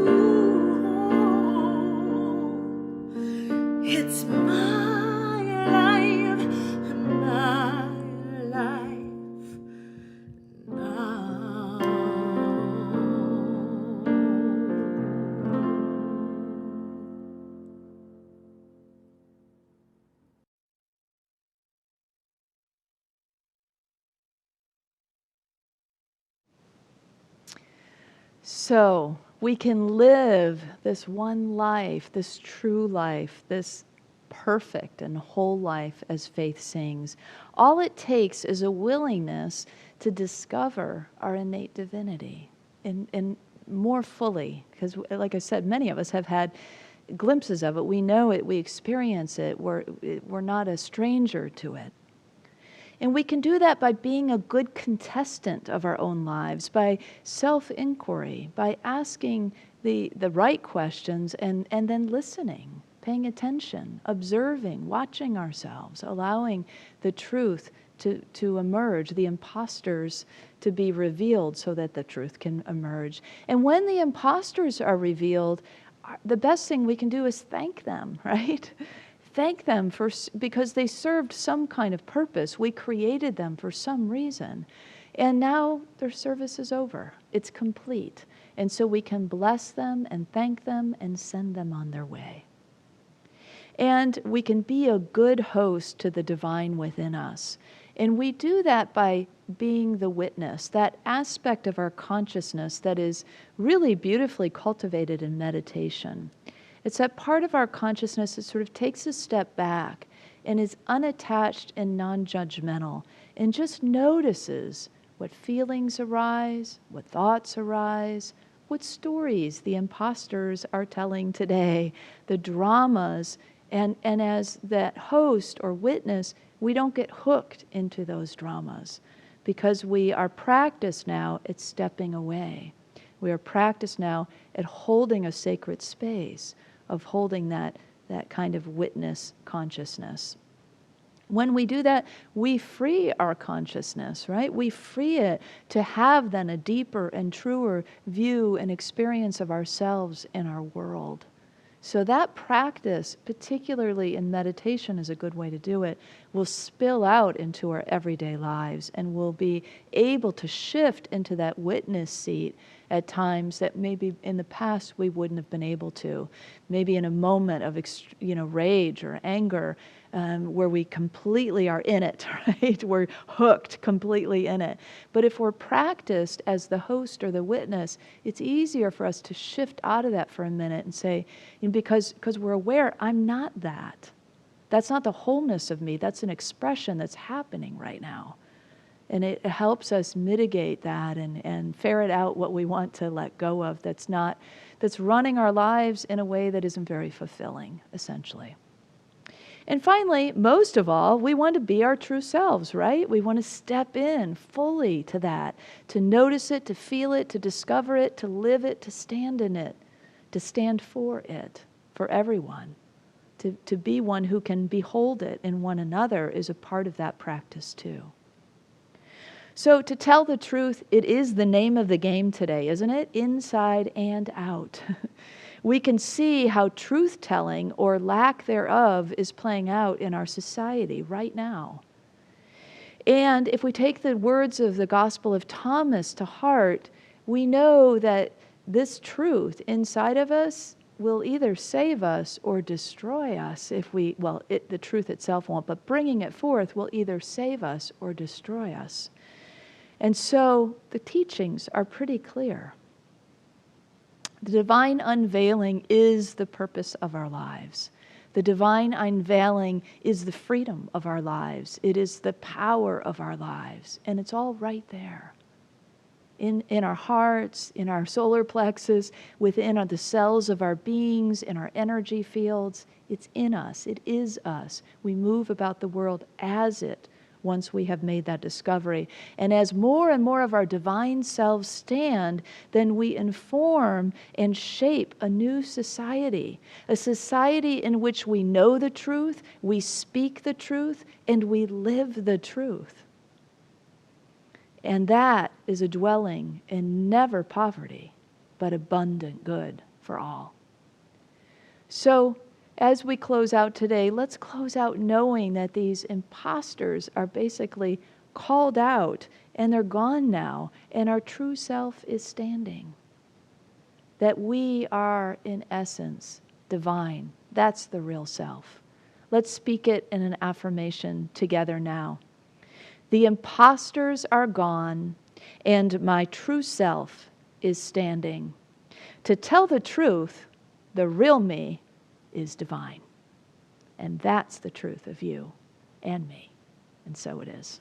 it's my life now. So we can live this one life, this true life, this perfect and whole life as Faith sings. All it takes is a willingness to discover our innate divinity in more fully. Because like I said, many of us have had glimpses of it. We know it, we experience it, we're not a stranger to it. And we can do that by being a good contestant of our own lives, by self-inquiry, by asking the right questions and then listening, paying attention, observing, watching ourselves, allowing the truth to emerge, the imposters to be revealed so that the truth can emerge. And when the imposters are revealed, the best thing we can do is thank them, right? Thank them because they served some kind of purpose. We created them for some reason. And now their service is over. It's complete. And so we can bless them and thank them and send them on their way. And we can be a good host to the divine within us. And we do that by being the witness, that aspect of our consciousness that is really beautifully cultivated in meditation. It's that part of our consciousness that sort of takes a step back and is unattached and non-judgmental and just notices what feelings arise, what thoughts arise, what stories the imposters are telling today, the dramas, and as that host or witness, we don't get hooked into those dramas because we are practiced now at stepping away. We are practiced now at holding a sacred space, of holding that kind of witness consciousness. When we do that, we free our consciousness, right? We free it to have then a deeper and truer view and experience of ourselves and our world. So that practice, particularly in meditation, is a good way to do it, will spill out into our everyday lives, and we'll be able to shift into that witness seat at times that maybe in the past we wouldn't have been able to. Maybe in a moment of rage or anger, where we completely are in it, right? We're hooked completely in it. But if we're practiced as the host or the witness, it's easier for us to shift out of that for a minute and say, because we're aware, I'm not that. That's not the wholeness of me. That's an expression that's happening right now. And it helps us mitigate that and ferret out what we want to let go of that's running our lives in a way that isn't very fulfilling, essentially. And finally, most of all, we want to be our true selves, right? We want to step in fully to that, to notice it, to feel it, to discover it, to live it, to stand in it, to stand for it, for everyone. To be one who can behold it in one another is a part of that practice too. So to tell the truth, it is the name of the game today, isn't it? Inside and out. We can see how truth-telling or lack thereof is playing out in our society right now. And if we take the words of the Gospel of Thomas to heart, we know that this truth inside of us will either save us or destroy us the truth itself won't, but bringing it forth will either save us or destroy us. And so the teachings are pretty clear. The divine unveiling is the purpose of our lives. The divine unveiling is the freedom of our lives. It is the power of our lives. And it's all right there. In our hearts, in our solar plexus, within the cells of our beings, in our energy fields. It's in us. It is us. We move about the world as it once we have made that discovery. And as more and more of our divine selves stand, then we inform and shape a new society, a society in which we know the truth, we speak the truth, and we live the truth. And that is a dwelling in never poverty, but abundant good for all. So, as we close out today, let's close out knowing that these imposters are basically called out and they're gone now, and our true self is standing. That we are, in essence, divine. That's the real self. Let's speak it in an affirmation together now. The imposters are gone, and my true self is standing. To tell the truth, the real me is divine. And that's the truth of you and me. And so it is.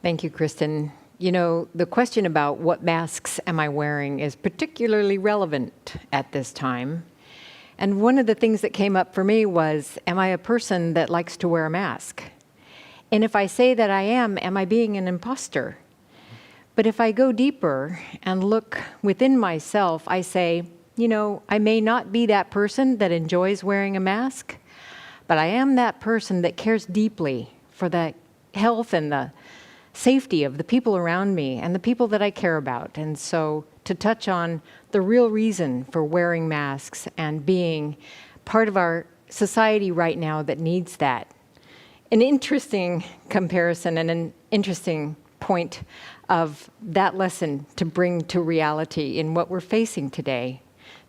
Thank you, Kristen. You know, the question about what masks am I wearing is particularly relevant at this time. And one of the things that came up for me was, am I a person that likes to wear a mask? And if I say that I am I being an imposter? But if I go deeper and look within myself, I say, I may not be that person that enjoys wearing a mask, but I am that person that cares deeply for the health and the safety of the people around me and the people that I care about. And so to touch on the real reason for wearing masks and being part of our society right now that needs that. An interesting comparison and an interesting point of that lesson to bring to reality in what we're facing today.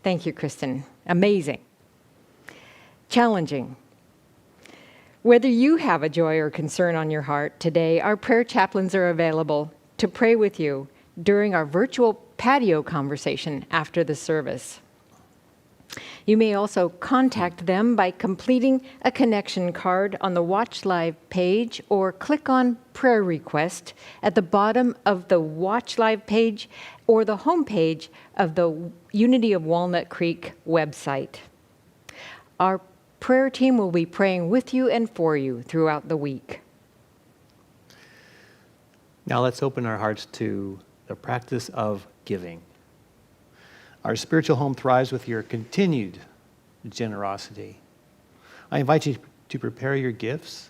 Thank you, Kristen. Amazing. Challenging. Whether you have a joy or concern on your heart today, our prayer chaplains are available to pray with you during our virtual patio conversation after the service. You may also contact them by completing a connection card on the Watch Live page or click on Prayer Request at the bottom of the Watch Live page or the homepage of the Unity of Walnut Creek website. Our prayer team will be praying with you and for you throughout the week. Now let's open our hearts to the practice of giving. Our spiritual home thrives with your continued generosity. I invite you to prepare your gifts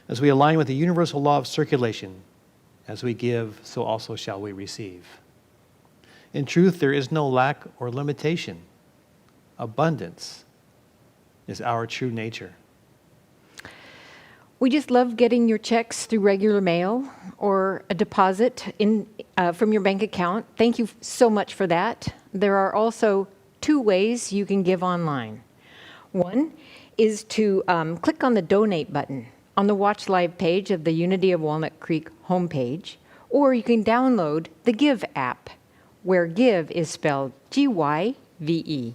as we align with the universal law of circulation. As we give, so also shall we receive. In truth, there is no lack or limitation. Abundance is our true nature. We just love getting your checks through regular mail or a deposit from your bank account. Thank you so much for that. There are also 2 ways you can give online. One is to click on the donate button on the Watch Live page of the Unity of Walnut Creek homepage, or you can download the Give app, where give is spelled G-Y-V-E.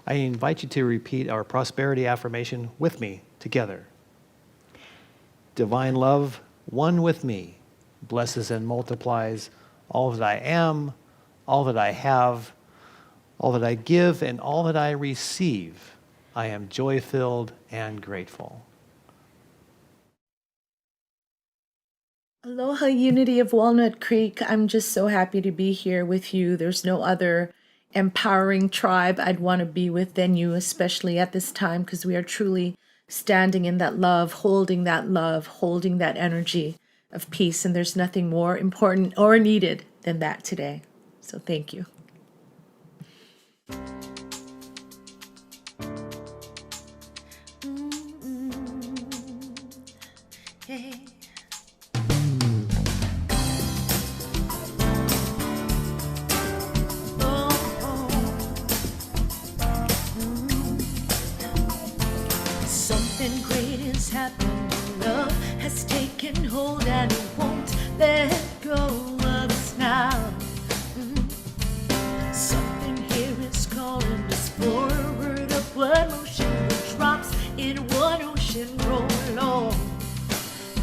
I invite you to repeat our prosperity affirmation with me together. Divine love, one with me, blesses and multiplies all that I am, all that I have, all that I give, and all that I receive. I am joy-filled and grateful. Aloha, Unity of Walnut Creek. I'm just so happy to be here with you. There's no other empowering tribe I'd want to be with than you, especially at this time, because we are truly standing in that love, holding that energy of peace. And there's nothing more important or needed than that today. So thank you. Hey. Something great is happening. Love has taken hold and it won't let go of us now. Something here is calling us forward, upward motion, which drops in one ocean roll on.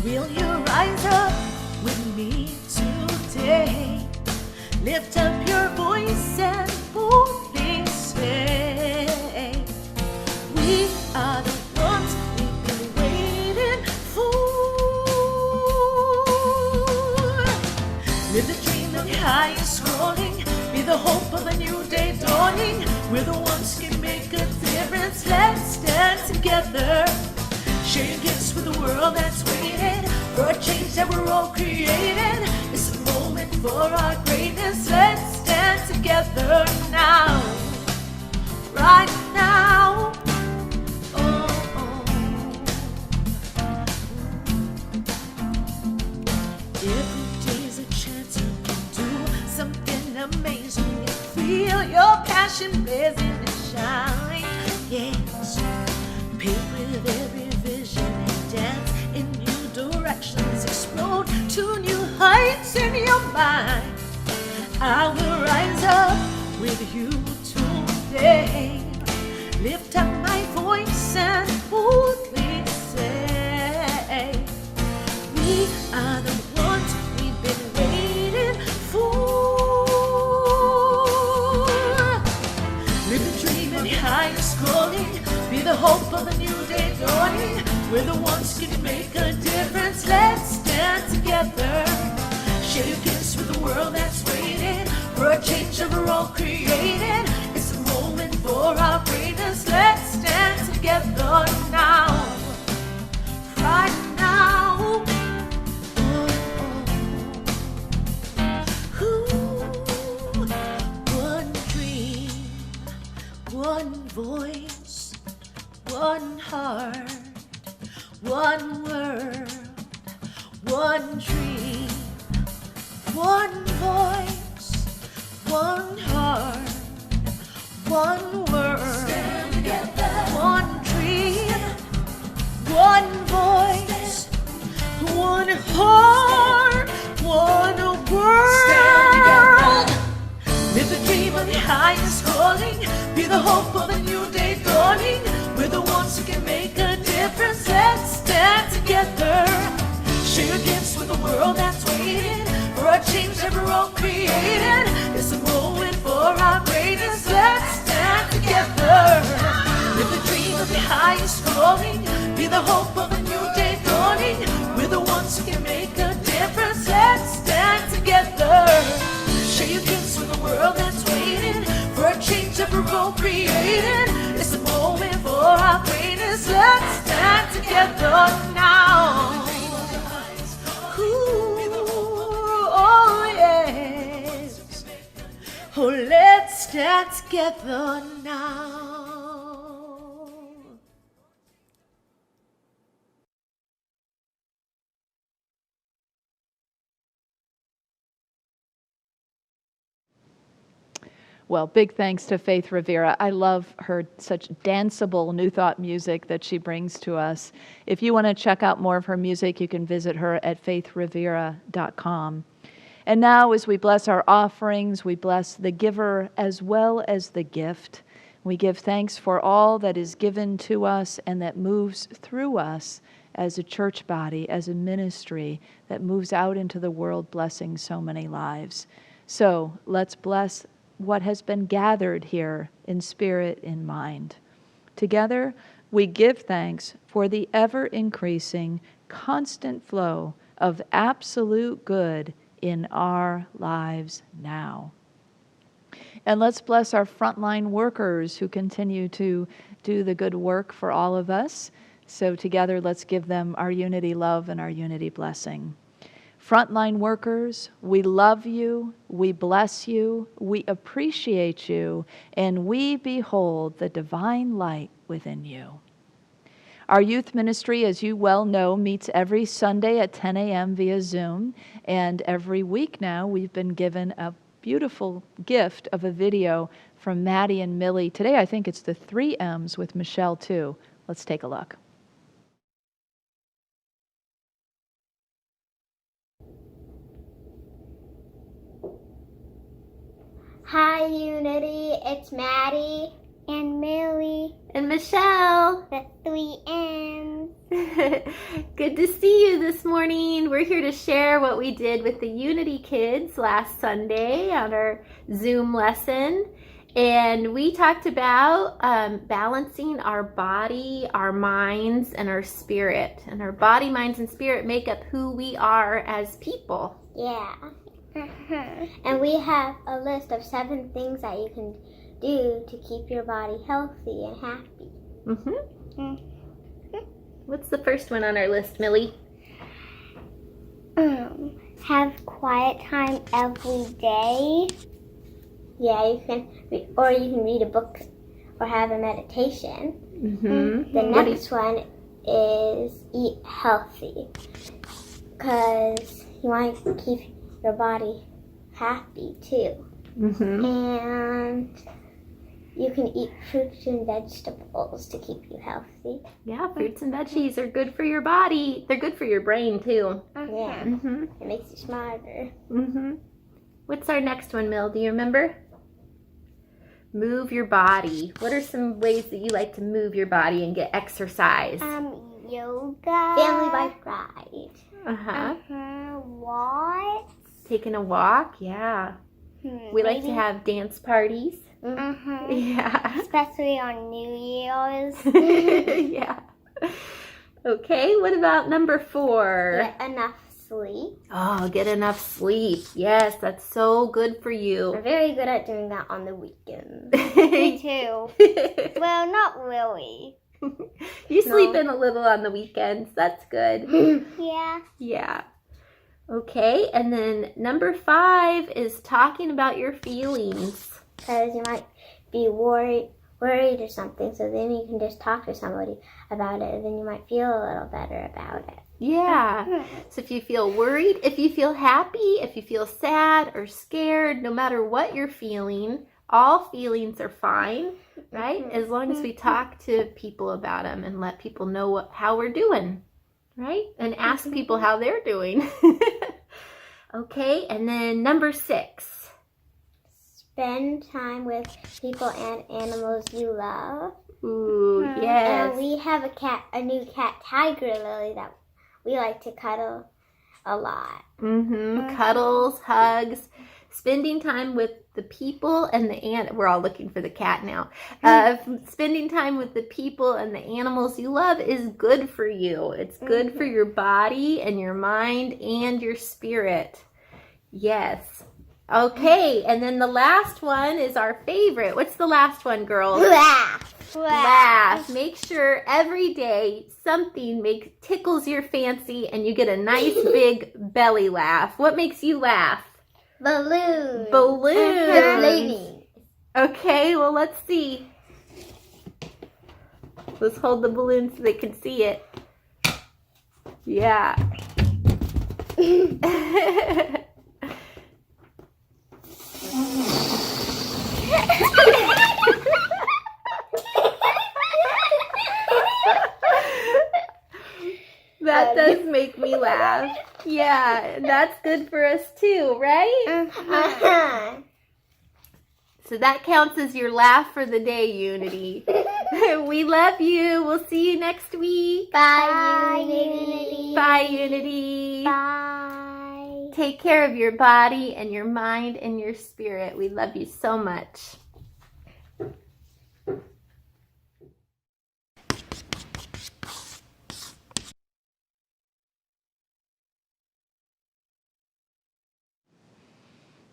Will you rise up with me today? Lift up your voice and boldly say, we are the ones we've been waiting for. Live the dream of highest calling, be the hope of a new day dawning. We're the ones who can make a difference. Let's stand together, sharing gifts with the world that's waiting for a change that we're all creating. It's a moment for our greatness. Let's stand together now, right now. Every day's a chance you can do something amazing and feel your passion blazing and shine. Yes, paint with every vision and dance in new directions. Explode to new heights in your mind. I will rise up with you today. Lift up my voice and boldly say, we are the ones we've been waiting for. Live the dream and highest calling, be the We're the ones who can make a difference. Let's stand together. Share your gifts with the world that's waiting for a change that we're all creating. It's a moment for our greatness. Let's stand together now. Right now. One dream, one voice, one heart, one word, one dream, one voice, one heart, one word, stand together. One dream, one voice, one heart, one word. Stand together. Live the dream of the highest calling. Be the hope of a new day dawning. We're the ones who can make a difference. Let's stand together. Share your gifts with the world that's waiting for a change that we're all creating. It's a moment for our greatness. Let's stand together. Live the dream of the highest calling. Be the hope of a new day dawning. We're the ones who can make a difference. Let's stand together. Share your gifts with the world that's waiting for a change that we're all creating. It's a moment for our greatness. Let's stand together now. Oh yes. Oh, let's stand together now. Well, big thanks to Faith Rivera. I love her such danceable New Thought music that she brings to us. If you want to check out more of her music, you can visit her at faithrivera.com. And now, as we bless our offerings, we bless the giver as well as the gift. We give thanks for all that is given to us and that moves through us as a church body, as a ministry that moves out into the world, blessing so many lives. So let's bless what has been gathered here in spirit and mind. Together, we give thanks for the ever-increasing, constant flow of absolute good in our lives now. And let's bless our frontline workers who continue to do the good work for all of us. So together, let's give them our unity love and our unity blessing. Frontline workers, we love you, we bless you, we appreciate you, and we behold the divine light within you. Our youth ministry, as you well know, meets every Sunday at 10 a.m. via Zoom, and every week now we've been given a beautiful gift of a video from Maddie and Millie. Today I think it's the 3 M's with Michelle too. Let's take a look. Hi, Unity. It's Maddie and Millie and Michelle. The 3 M's. Good to see you this morning. We're here to share what we did with the Unity kids last Sunday on our Zoom lesson. And we talked about balancing our body, our minds, and our spirit. And our body, minds, and spirit make up who we are as people. Yeah. And we have a list of 7 things that you can do to keep your body healthy and happy. What's the first one on our list, Millie? Have quiet time every day. Yeah, you can, or you can read a book or have a meditation. The next one is eat healthy, because you want to keep your body happy too. And you can eat fruits and vegetables to keep you healthy. Yeah, fruits and veggies are good for your body. They're good for your brain too. Yeah, it makes you smarter. What's our next one, Mill? Do you remember? Move your body. What are some ways that you like to move your body and get exercise? Yoga. Family bike ride. Walks. Taking a walk, yeah. We like to have dance parties. Yeah. Especially on New Year's. Yeah. Okay, what about number 4? Get enough sleep. Oh, get enough sleep. Yes, that's so good for I'm you. very good at doing that on the weekends. Me too. Well, not really. You sleep in a little on the weekends. That's good. Yeah. Yeah. Okay, and then number 5 is talking about your feelings. Because you might be worried or something, so then you can just talk to somebody about it, and then you might feel a little better about it. Yeah. So if you feel worried, if you feel happy, if you feel sad or scared, no matter what you're feeling, all feelings are fine, right? As long as we talk to people about them and let people know how we're doing, right? And ask people how they're doing. Okay, and then number 6. Spend time with people and animals you love. Ooh, yes. And we have a new cat, Tiger Lily, that we like to cuddle a lot. Cuddles, hugs, spending time with the people and the we're all looking for the cat now. Spending time with the people and the animals you love is good for you. It's good for your body and your mind and your spirit. Yes. Okay, and then the last one is our favorite. What's the last one, girls? Laugh. Make sure every day something tickles your fancy and you get a nice big belly laugh. What makes you laugh? Balloons. Balloons. Okay, well, let's see. Let's hold the balloon so they can see it. Yeah. That does make me laugh. Yeah, that's good for us too, right? So that counts as your laugh for the day, Unity. We love you. We'll see you next week. Bye, Unity. Bye, Unity. Bye. Take care of your body and your mind and your spirit. We love you so much.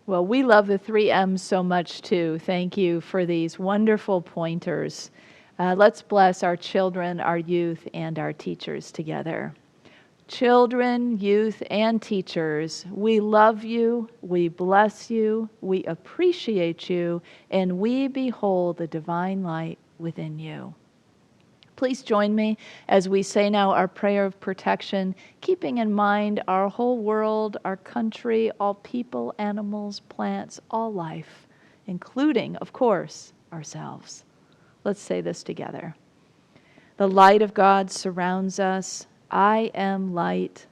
Well, we love the 3Ms so much too. Thank you for these wonderful pointers. Let's bless our children, our youth, and our teachers together. Children, youth, and teachers, we love you, we bless you, we appreciate you, and we behold the divine light within you. Please join me as we say now our prayer of protection, keeping in mind our whole world, our country, all people, animals, plants, all life, including, of course, ourselves. Let's say this together. The light of God surrounds us. I am light.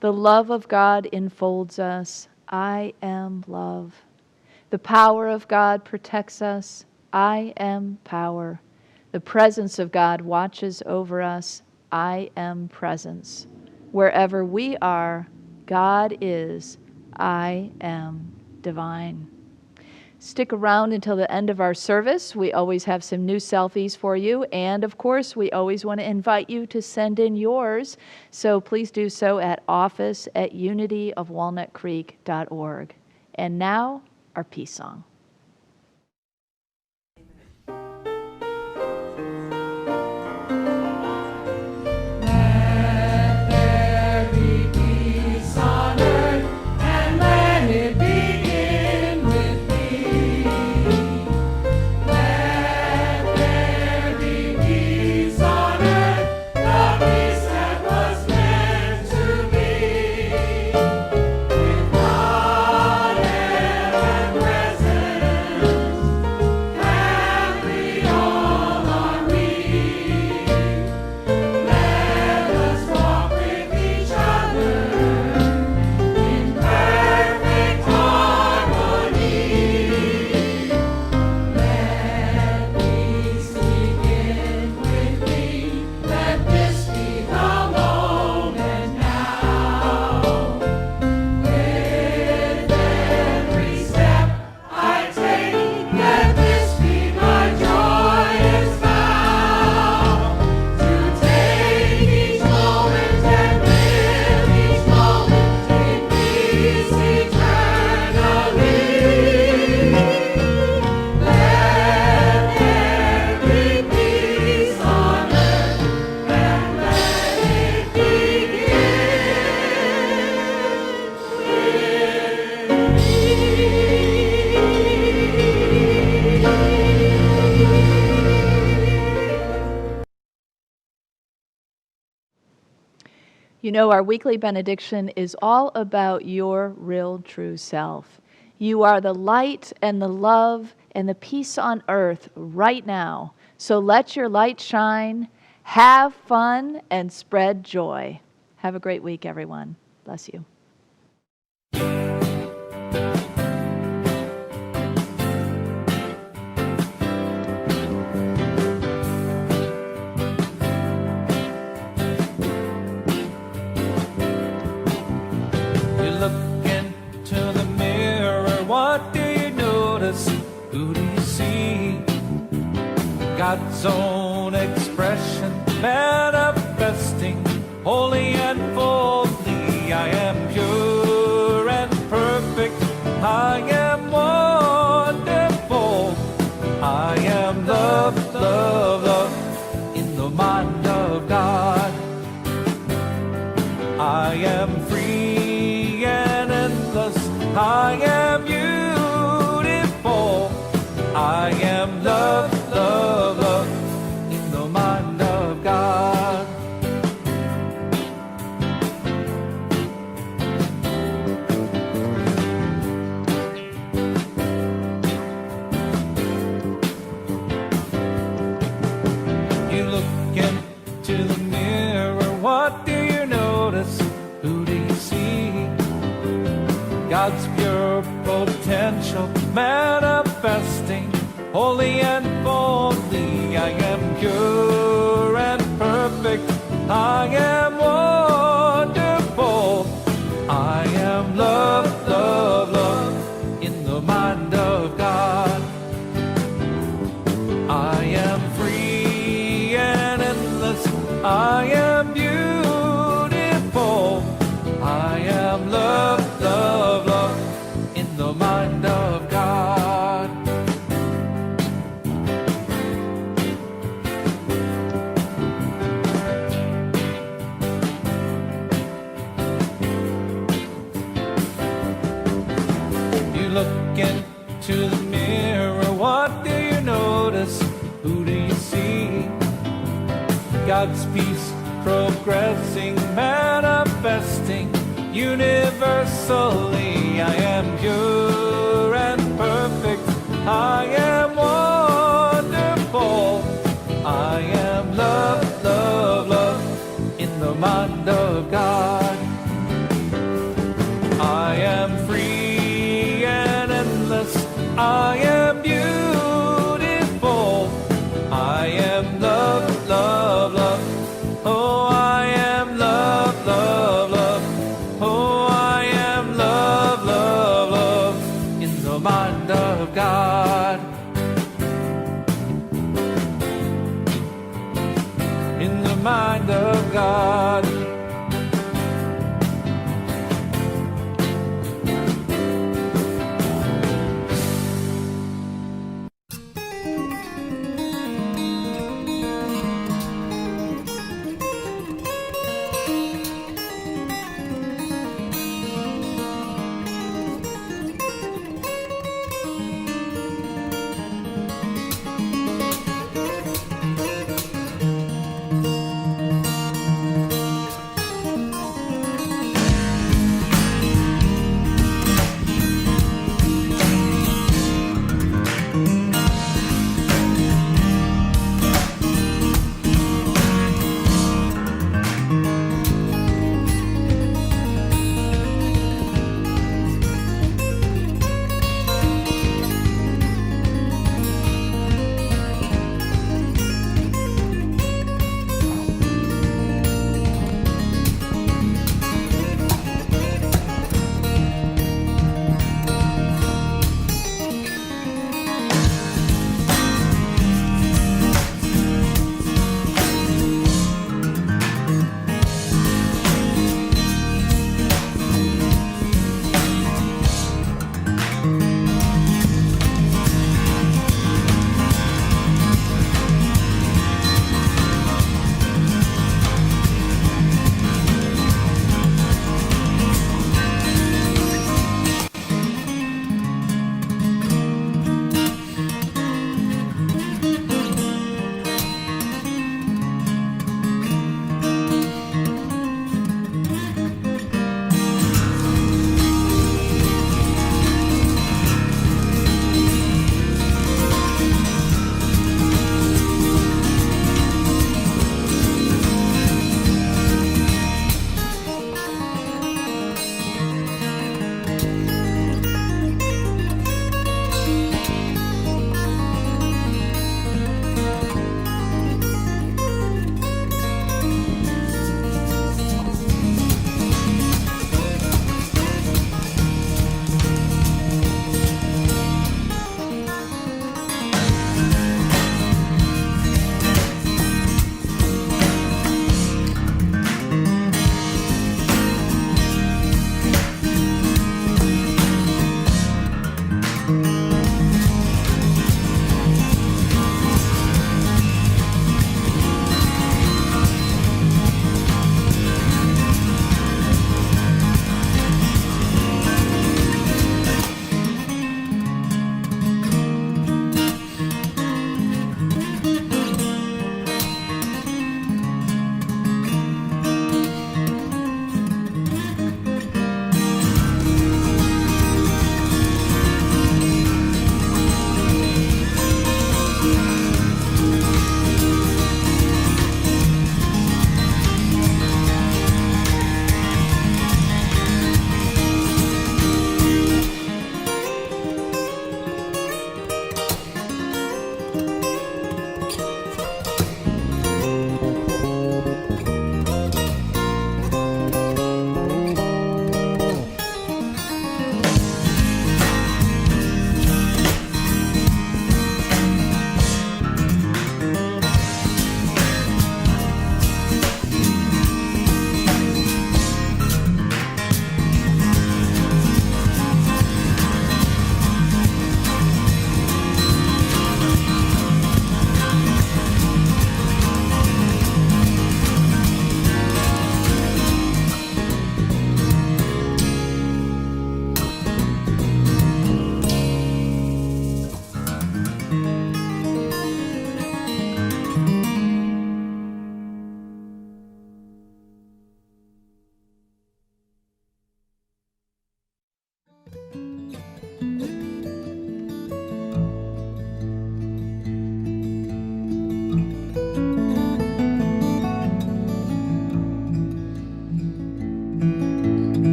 The love of God enfolds us. I am love. The power of God protects us. I am power. The presence of God watches over us. I am presence. Wherever we are, God is. I am divine. Stick around until the end of our service. We always have some new selfies for you. And of course, we always want to invite you to send in yours. So please do so at office@unityofwalnutcreek.org. And now, our peace song. You know, our weekly benediction is all about your real true self. You are the light and the love and the peace on earth right now. So let your light shine, have fun, and spread joy. Have a great week, everyone. Bless you. You look into the mirror, what do you notice? Who do you see? God's own expression manifesting, holy and holy. I am pure and perfect. I am wonderful. I am love, love, love in the mind of God. I am free and endless. I am beautiful. I am love, love, love in the mind of God. You look into the mirror, what do you notice? Who do you see? God's pure potential manifesting, holy and holy. I am pure and perfect. I am wonderful. I am love, love, love in the mind of God. I am free and endless. I am beautiful. I am love, love, love in the mind of God. You look into the mirror, what do you notice? Who do you see? God's peace progressing, manifesting universally. I am pure and perfect. I am wonderful. I am love, love, love in the mind of God.